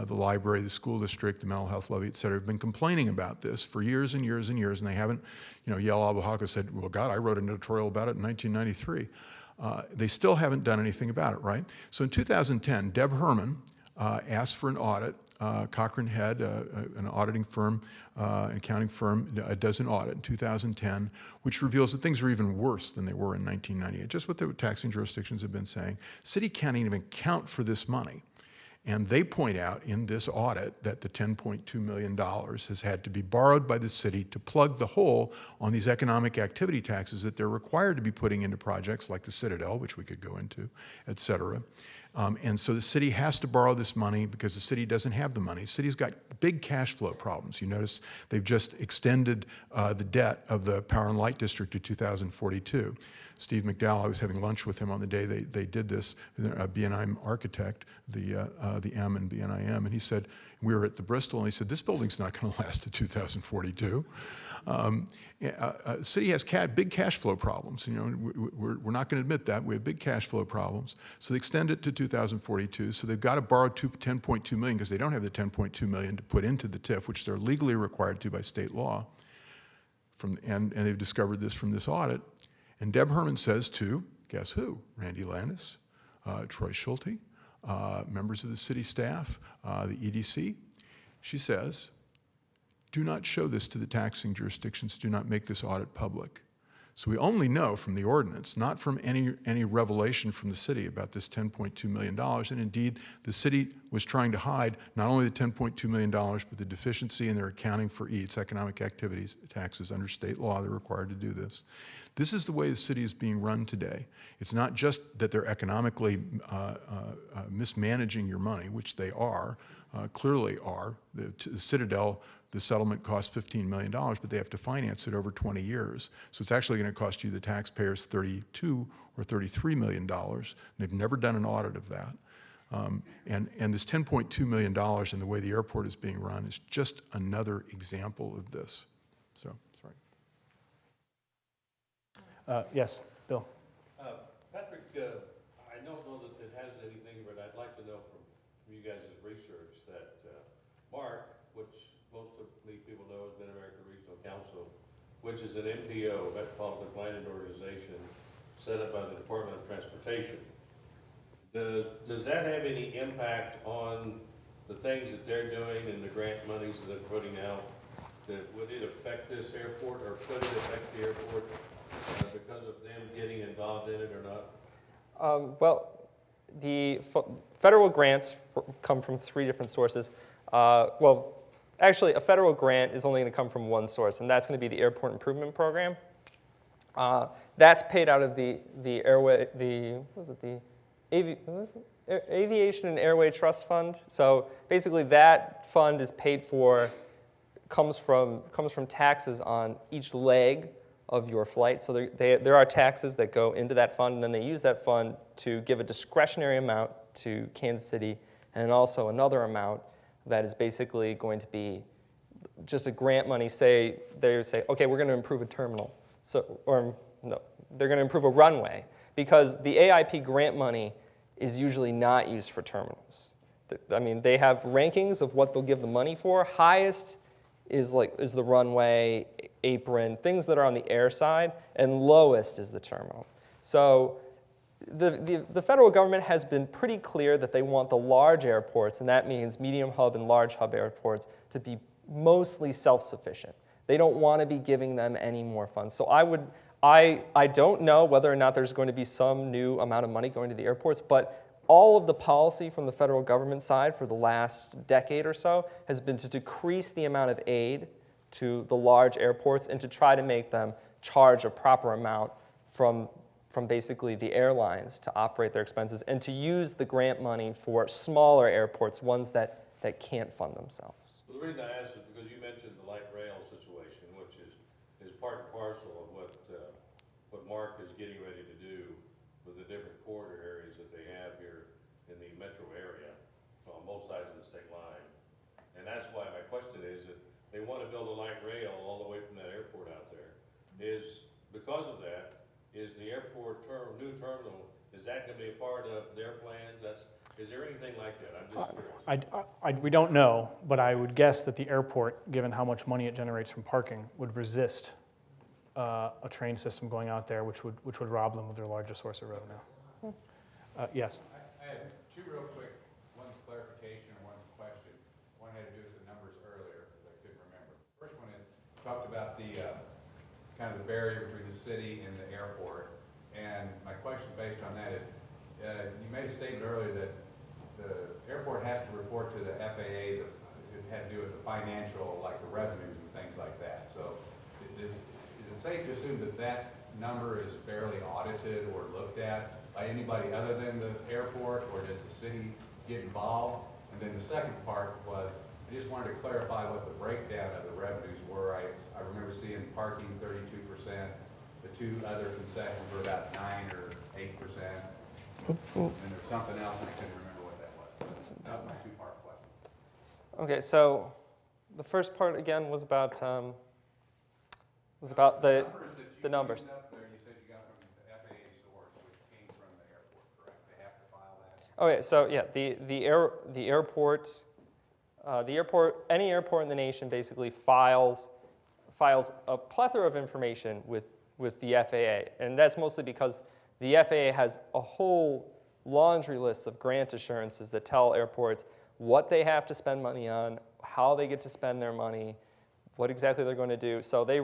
the library, the school district, the mental health levy, et cetera, have been complaining about this for years and years and years, and they haven't, Yael Abouhaka said, well, God, I wrote an editorial about it in 1993. They still haven't done anything about it, right? So in 2010, Deb Herman asked for an audit. Cochran had an auditing firm, an accounting firm, does an audit in 2010, which reveals that things are even worse than they were in 1998. Just what the taxing jurisdictions have been saying. City can't even account for this money. And they point out in this audit that the $10.2 million has had to be borrowed by the city to plug the hole on these economic activity taxes that they're required to be putting into projects like the Citadel, which we could go into, et cetera. And so the city has to borrow this money because the city doesn't have the money. The city's got big cash flow problems. You notice they've just extended the debt of the Power and Light District to 2042. Steve McDowell, I was having lunch with him on the day they did this, a BNIM architect, the M and BNIM, and he said, we were at the Bristol, and he said, this building's not going to last to 2042. The city has big cash flow problems. We're not going to admit that. We have big cash flow problems. So they extend it to 2042. So they've got to borrow $10.2 million because they don't have the $10.2 million to put into the TIF, which they're legally required to by state law. and they've discovered this from this audit. And Deb Herman says to, guess who? Randy Landis, Troy Schulte, members of the city staff, the EDC. She says, do not show this to the taxing jurisdictions, do not make this audit public. So we only know from the ordinance, not from any revelation from the city about this $10.2 million. And indeed, the city was trying to hide not only the $10.2 million, but the deficiency in their accounting for EATS, economic activities taxes. Under state law, they're required to do this. This is the way the city is being run today. It's not just that they're economically mismanaging your money, which they are, clearly are. The Citadel, the settlement cost $15 million, but they have to finance it over 20 years. So it's actually going to cost you, the taxpayers, $32 or $33 million. They've never done an audit of that. And this $10.2 million and the way the airport is being run is just another example of this. So, sorry. Yes, Bill. Patrick, I don't know that it has anything, but I'd like to know from you guys' research that Mark, which most of these people know as Mid-America Regional Council, which is an MPO, Metropolitan Planning Organization, set up by the Department of Transportation. Does that have any impact on the things that they're doing and the grant monies that they're putting out? Would it affect this airport, or could it affect the airport because of them getting involved in it or not? Well, the federal grants come from 3 different sources. Well, actually, a federal grant is only going to come from one source, and that's going to be the Airport Improvement Program. That's paid out of the Aviation and Airway Trust Fund. So basically, that fund is paid for, comes from taxes on each leg of your flight. So there are taxes that go into that fund, and then they use that fund to give a discretionary amount to Kansas City, and also another amount that is basically going to be just a grant money. They say, okay, we're going to improve a terminal. Or no, they're going to improve a runway, because the AIP grant money is usually not used for terminals. I mean, they have rankings of what they'll give the money for. Highest is the runway, apron, things that are on the air side, and lowest is the terminal. So the federal government has been pretty clear that they want the large airports, and that means medium hub and large hub airports, to be mostly self-sufficient. They don't want to be giving them any more funds. So I don't know whether or not there's going to be some new amount of money going to the airports, but all of the policy from the federal government side for the last decade or so has been to decrease the amount of aid to the large airports and to try to make them charge a proper amount from basically the airlines to operate their expenses, and to use the grant money for smaller airports, ones that can't fund themselves. Well, the reason I asked is because you mentioned the light rail situation, which is part and parcel of what Mark is getting ready to do with the different corridor areas that they have here in the metro area on both sides of the state line. And that's why my question is that they want to build a light rail all the way from that airport out there. Because of that, is the airport new terminal, is that going to be a part of their plans? Is there anything like that? I'm just curious. We don't know, but I would guess that the airport, given how much money it generates from parking, would resist a train system going out there, which would rob them of their largest source of revenue. Yes. I have 2 real quick, one's clarification and one's a question. One had to do with the numbers earlier, because I couldn't remember. First one is, talked about the kind of the barrier between the city and the airport. And my question based on that is, you made a statement earlier that the airport has to report to the FAA that it had to do with the financial, like the revenues and things like that. So is it safe to assume that that number is fairly audited or looked at by anybody other than the airport, or does the city get involved? And then the second part was, I just wanted to clarify what the breakdown of the revenues were. I remember seeing parking 32%, the 2 other concessions were about 9 or 8%, and there's something else, and I couldn't remember what that was. That was my 2-part question. Okay, so the first part again was about the numbers. Up there, you said you got from the FAA source, which came from the airport, correct? They have to file that? Okay, so yeah, the airport, any airport in the nation basically files files a plethora of information with the FAA, and that's mostly because the FAA has a whole laundry list of grant assurances that tell airports what they have to spend money on, how they get to spend their money, what exactly they're going to do. So they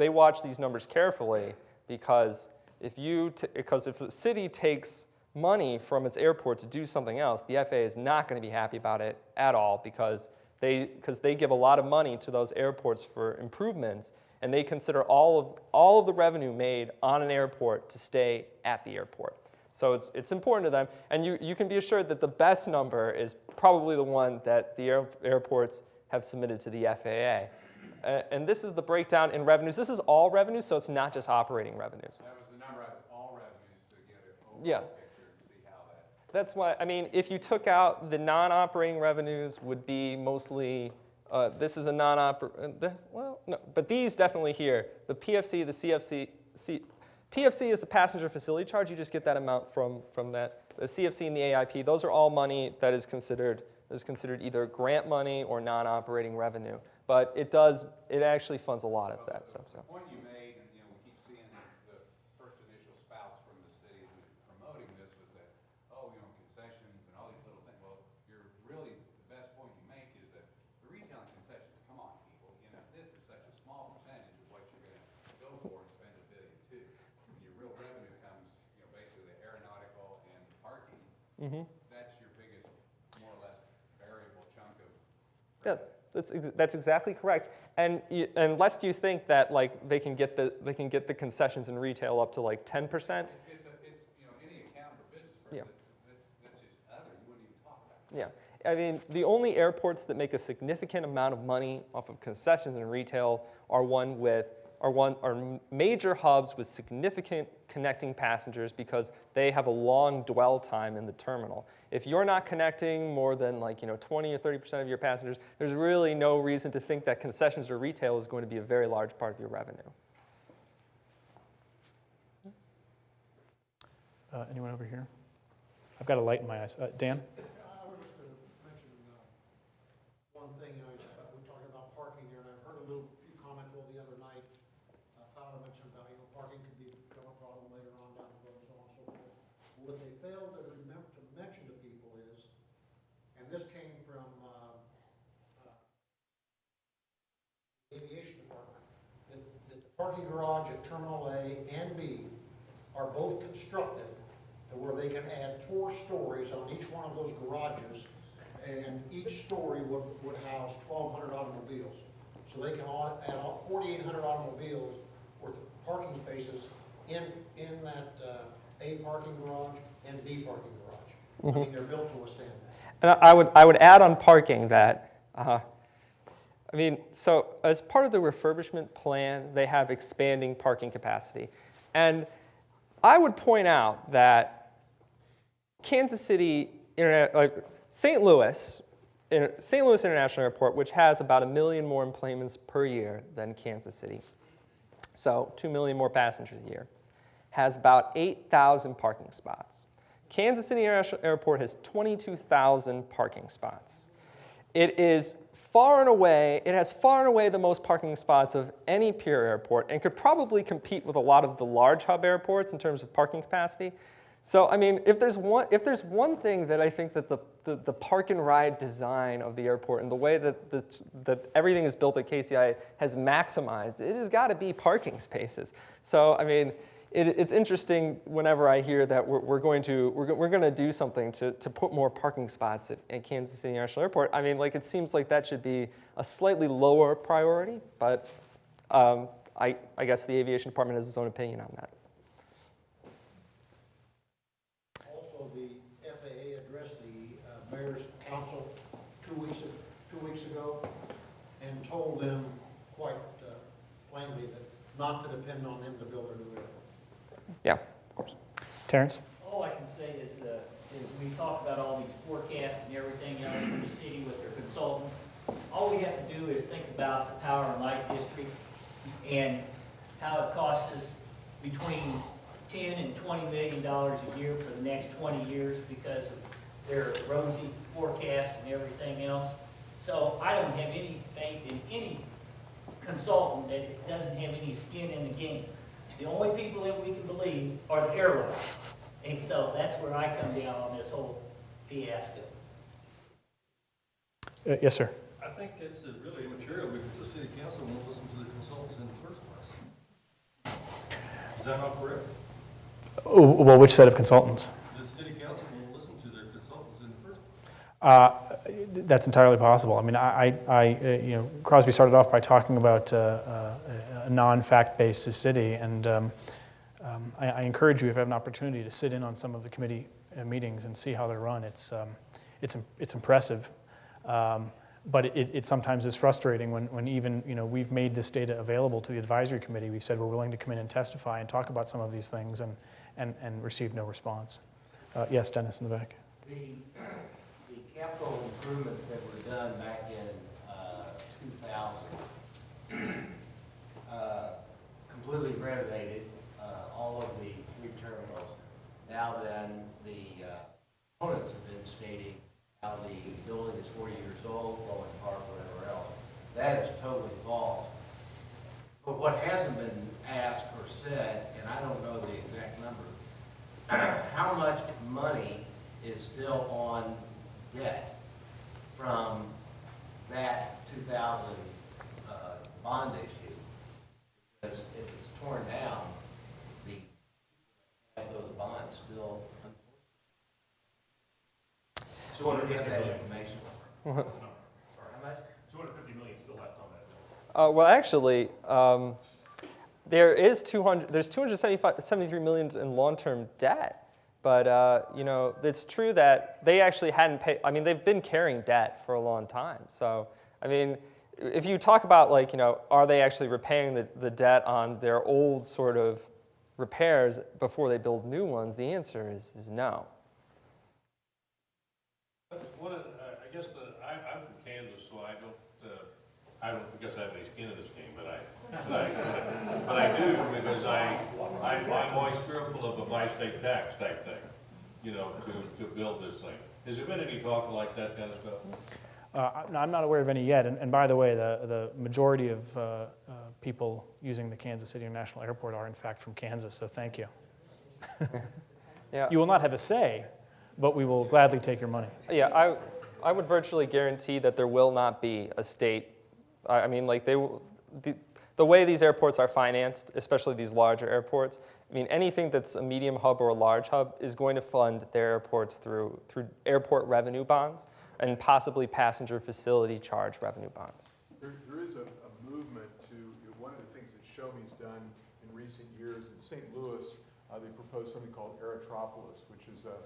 watch these numbers carefully, because if the city takes money from its airport to do something else, the FAA is not going to be happy about it at all, because they give a lot of money to those airports for improvements, and they consider all of the revenue made on an airport to stay at the airport. So it's important to them, and you can be assured that the best number is probably the one that the airports have submitted to the FAA. And this is the breakdown in revenues. This is all revenues, so it's not just operating revenues. That was the number, I was all revenues to get an Yeah. overall picture and see how that. That's why, I mean, if you took out the non-operating revenues, would be mostly, this is a well, no, but these definitely here, the PFC, the CFC, PFC is the passenger facility charge. You just get that amount from that. The CFC and the AIP, those are all money that is considered either grant money or non-operating revenue. But it actually funds a lot of that stuff. So. The point you made, and we keep seeing the first initial spouts from the city promoting this was that, concessions and all these little things. Well, the best point you make is that the retail and concessions, come on, people, this is such a small percentage of what you're going to go for and spend $1 billion to. When your real revenue comes, basically the aeronautical and parking, that's your biggest, more or less, variable chunk of revenue. Yeah. That's exactly correct, and unless you think that they can get the concessions in retail up to 10%. It's any account or business. Yeah. That's just other. You wouldn't even talk about it. Yeah, I mean the only airports that make a significant amount of money off of concessions in retail are major hubs with significant connecting passengers, because they have a long dwell time in the terminal. If you're not connecting more than 20 or 30% of your passengers, there's really no reason to think that concessions or retail is going to be a very large part of your revenue. Anyone over here? I've got a light in my eyes. Dan? I was just going to mention one thing, we talked about parking there, and I've heard a few comments the other night. Fowler mentioned about, parking could become a problem later on down the road, so on and so forth. What they failed to remember to mention to people is, and this came from the Aviation Department, that the parking garage at Terminal A and B are both constructed to where they can add 4 stories on each one of those garages, and each story would house 1,200 automobiles. So they can add 4,800 automobiles worth of parking spaces in that A parking garage and B parking garage. I mean, they're built to withstand that. And I would add on parking that, so as part of the refurbishment plan, they have expanding parking capacity. And I would point out that Kansas City, St. Louis International Airport, which has about 1 million more enplanements per year than Kansas City, so 2 million more passengers a year, has about 8,000 parking spots. Kansas City International Airport has 22,000 parking spots. It has far and away the most parking spots of any peer airport, and could probably compete with a lot of the large hub airports in terms of parking capacity. So, I mean, if there's one thing that I think that the park and ride design of the airport and the way that everything is built at KCI has maximized, it has got to be parking spaces. So, I mean, it's interesting whenever I hear that we're going to do something to put more parking spots at Kansas City International Airport. I mean, it seems like that should be a slightly lower priority, but I guess the Aviation Department has its own opinion on that. Also, the FAA addressed the Mayor's Council 2 weeks ago and told them quite plainly that not to depend on them to build a new airport. Yeah, of course. Terrence? All I can say is we talk about all these forecasts and everything else from the city with their consultants. All we have to do is think about the Power and Light District and how it costs us between $10 and $20 million a year for the next 20 years because of their rosy forecast and everything else. So I don't have any faith in any consultant that doesn't have any skin in the game. The only people that we can believe are the airlines. And so that's where I come down on this whole fiasco. Yes, sir. I think it's really immaterial because the city council won't listen to the consultants in the first place. Is that not correct? Oh, well, which set of consultants? The city council won't listen to their consultants in the first place. That's entirely possible. I mean, Crosby started off by talking about a non-fact-based city, and I encourage you, if you have an opportunity, to sit in on some of the committee meetings and see how they're run. It's impressive, but it sometimes is frustrating when even we've made this data available to the advisory committee. We've said we're willing to come in and testify and talk about some of these things, and receive no response. Yes, Dennis in the back. The capital improvements that were done back in 2000 completely renovated all of the three terminals. Now then, the opponents have been stating how the building is 40 years old, falling apart, whatever else. That is totally false. But what hasn't been asked or said, and I don't know the exact number, how much money is still on debt from that 2000 bond issue? Because if it's torn down, the those bonds still. So what do you have that information? How much? 250 million still left on that. Well, actually, there's 273 million in long-term debt. But, it's true that they actually hadn't paid. I mean, they've been carrying debt for a long time. So, I mean, if you talk about, are they actually repaying the debt on their old sort of repairs before they build new ones, the answer is no. I guess I'm from Kansas, so I don't guess I have any skin in this game, but I do because I'm always fearful of a by-state tax type thing, to build this thing. Has there been any talk like that kind of stuff? No, I'm not aware of any yet. And by the way, the majority of people using the Kansas City International Airport are in fact from Kansas, so thank you. Yeah. You will not have a say, but we will gladly take your money. Yeah, I would virtually guarantee that there will not be a state. I mean, the way these airports are financed, especially these larger airports, I mean, anything that's a medium hub or a large hub is going to fund their airports through airport revenue bonds and possibly passenger facility charge revenue bonds. There is a movement to, one of the things that Show-Me's done in recent years in St. Louis, they proposed something called Aerotropolis, which is a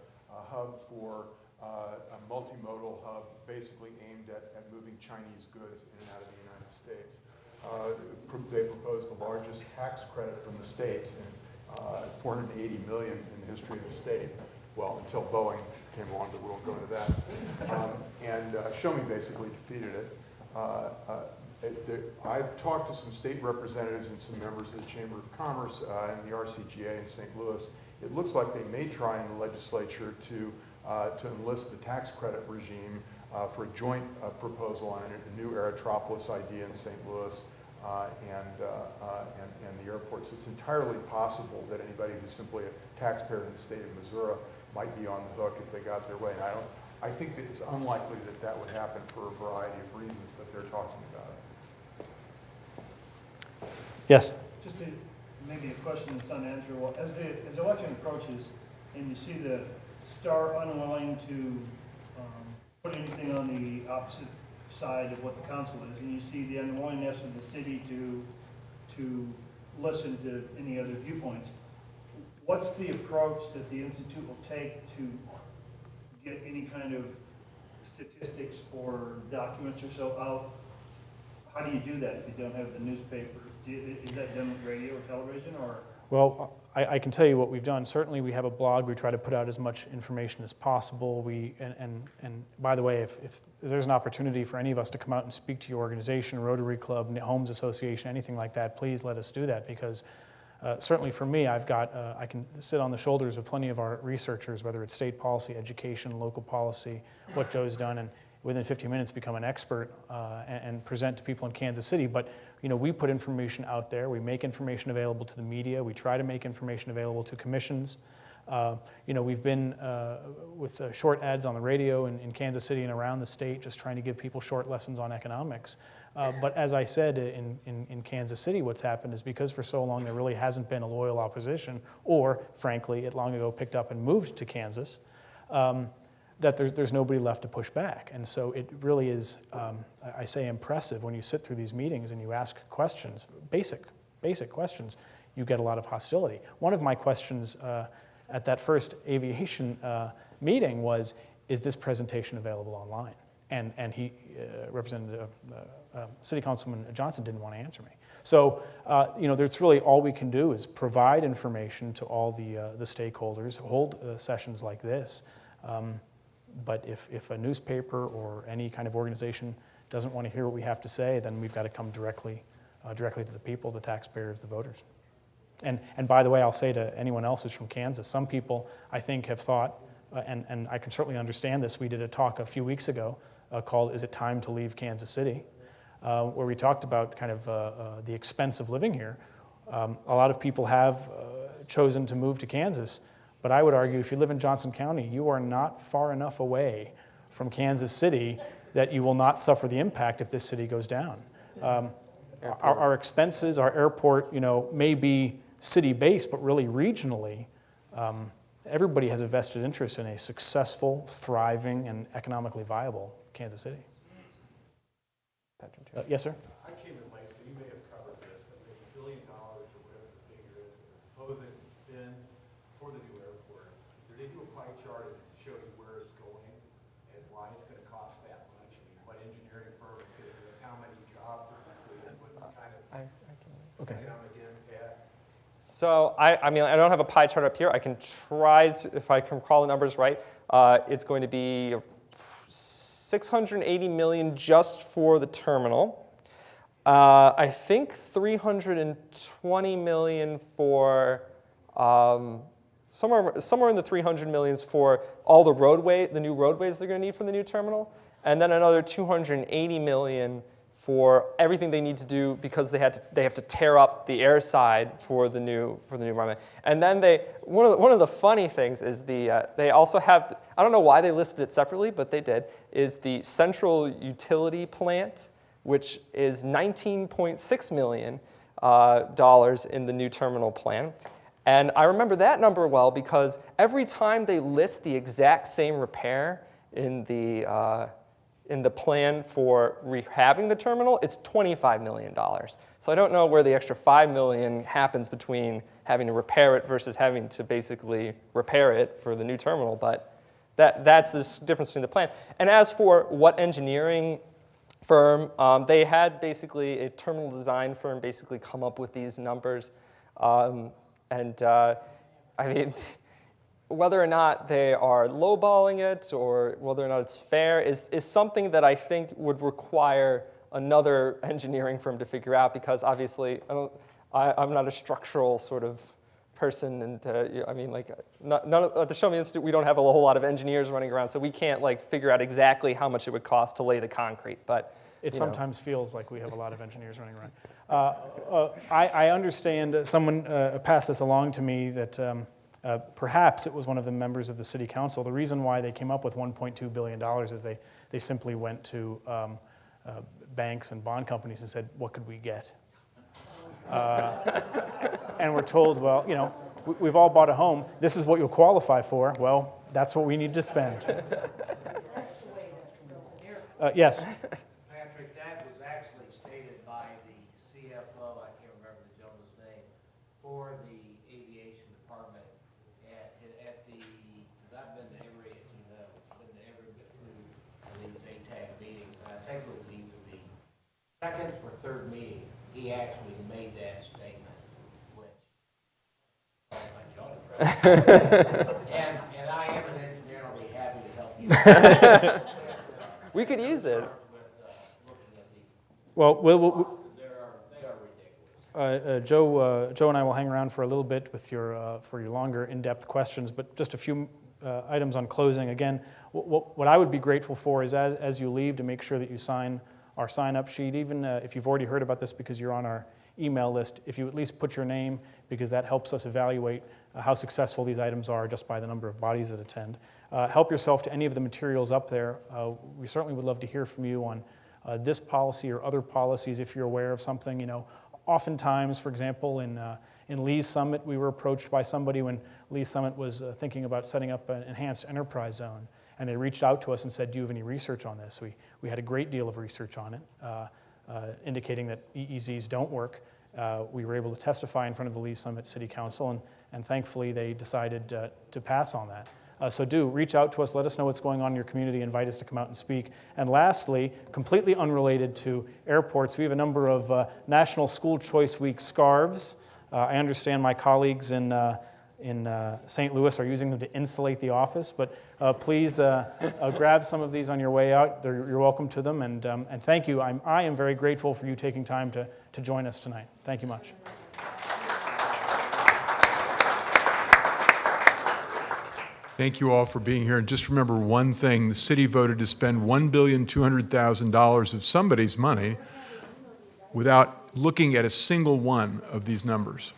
hub for a multimodal hub basically aimed at moving Chinese goods in and out of the United States. They proposed the largest tax credit from the states, $480 million in the history of the state. Well, until Boeing came along, but we won't go into that. Show-Me basically defeated it. I've talked to some state representatives and some members of the Chamber of Commerce and the RCGA in St. Louis. It looks like they may try in the legislature to enlist the tax credit regime for a joint proposal on a new Aerotropolis idea in St. Louis and the airport. So it's entirely possible that anybody who's simply a taxpayer in the state of Missouri might be on the hook if they got their way. And I think that it's unlikely that that would happen for a variety of reasons, but they're talking about it. Yes? Just maybe a question that's unanswerable. As the election approaches and you see the star unwilling to put anything on the opposite side of what the council is, and you see the unwillingness of the city to listen to any other viewpoints, what's the approach that the Institute will take to get any kind of statistics or documents or so out? How do you do that if you don't have the newspaper? Is that done with radio or television, or? Well, I can tell you what we've done. Certainly we have a blog. We try to put out as much information as possible. And by the way, if there's an opportunity for any of us to come out and speak to your organization, Rotary Club, Homes Association, anything like that, please let us do that, because certainly for me, I can sit on the shoulders of plenty of our researchers, whether it's state policy, education, local policy, what Joe's done, within 15 minutes become an expert and present to people in Kansas City. But we put information out there. We make information available to the media. We try to make information available to commissions. We've been with short ads on the radio in Kansas City and around the state, just trying to give people short lessons on economics. But as I said, in Kansas City, what's happened is because for so long there really hasn't been a loyal opposition, or frankly, it long ago picked up and moved to Kansas, that there's nobody left to push back. And so it really is, I say, impressive when you sit through these meetings and you ask questions, basic questions, you get a lot of hostility. One of my questions at that first aviation meeting was, is this presentation available online? And he, Representative City Councilman Johnson didn't want to answer me. So, there's really all we can do is provide information to all the stakeholders, hold sessions like this. But if a newspaper or any kind of organization doesn't want to hear what we have to say, then we've got to come directly to the people, the taxpayers, the voters. And by the way, I'll say to anyone else who's from Kansas, some people I think have thought, and I can certainly understand this, we did a talk a few weeks ago called "Is It Time to Leave Kansas City?" Where we talked about kind of the expense of living here. A lot of people have chosen to move to Kansas, but I would argue if you live in Johnson County, you are not far enough away from Kansas City that you will not suffer the impact if this city goes down. Our expenses, our airport, may be city-based, but really regionally, everybody has a vested interest in a successful, thriving, and economically viable Kansas City. Yes, sir? I came in late, so you may have covered this. I mean, $1 billion or whatever the figure is, they're proposing to spend for the new airport. Did they do a pie chart and show you where it's going and why it's going to cost that much? I mean, what engineering firm is going to do this? How many jobs are included? What kind of economic impact? So I mean, I don't have a pie chart up here. I can try to, if I can recall the numbers right. It's going to be $680 million just for the terminal. I think $320 million for somewhere in the $300 million for all the new roadways they're going to need for the new terminal, and then another $280 million for everything they need to do because they have to tear up the air side for the new runway. And then one of the funny things is they also have, I don't know why they listed it separately, but they did, is the central utility plant, which is $19.6 million in the new terminal plan. And I remember that number well because every time they list the exact same repair in the plan for rehabbing the terminal, it's $25 million. So I don't know where the extra $5 million happens between having to repair it versus having to basically repair it for the new terminal, but that's the difference between the plan. And as for what engineering firm, they had basically a terminal design firm basically come up with these numbers. I mean, whether or not they are lowballing it or whether or not it's fair is something that I think would require another engineering firm to figure out because obviously I'm not a structural sort of person, and I mean, like, at the Show Me Institute we don't have a whole lot of engineers running around, so we can't like figure out exactly how much it would cost to lay the concrete. But it sometimes feels like we have a lot of engineers running around. I understand someone passed this along to me that. Perhaps it was one of the members of the city council. The reason why they came up with $1.2 billion is they simply went to banks and bond companies and said, what could we get? And we're told, well, we've all bought a home. This is what you'll qualify for. Well, that's what we need to spend. Yes? Patrick, that was actually stated by the CFO, I can't remember the gentleman's name, for the Aviation Department at the, because I've been to every, as you know, been to every bit of these ATAG meetings, and I think it was either the second or third meeting, he actually made that statement, which, oh my God, and I am an engineer, and I'll be happy to help you. we could use it. Well, They are ridiculous. Joe and I will hang around for a little bit with for your longer, in-depth questions, but just a few items on closing. Again, what I would be grateful for is as you leave to make sure that you sign our sign-up sheet, even if you've already heard about this because you're on our email list, if you at least put your name, because that helps us evaluate how successful these items are just by the number of bodies that attend. Help yourself to any of the materials up there. We certainly would love to hear from you on this policy or other policies if you're aware of something. You know, oftentimes, for example, in Lee's Summit, we were approached by somebody when Lee's Summit was thinking about setting up an enhanced enterprise zone. And they reached out to us and said, do you have any research on this? We had a great deal of research on it, indicating that EEZs don't work. We were able to testify in front of the Lee's Summit City Council, and thankfully they decided to pass on that. So do reach out to us, let us know what's going on in your community, invite us to come out and speak. And lastly, completely unrelated to airports, we have a number of National School Choice Week scarves. I understand my colleagues in St. Louis are using them to insulate the office, but please grab some of these on your way out. You're welcome to them, and thank you. I am very grateful for you taking time to join us tonight. Thank you much. Thank you all for being here. And just remember one thing, the city voted to spend $1,200,000 of somebody's money without looking at a single one of these numbers.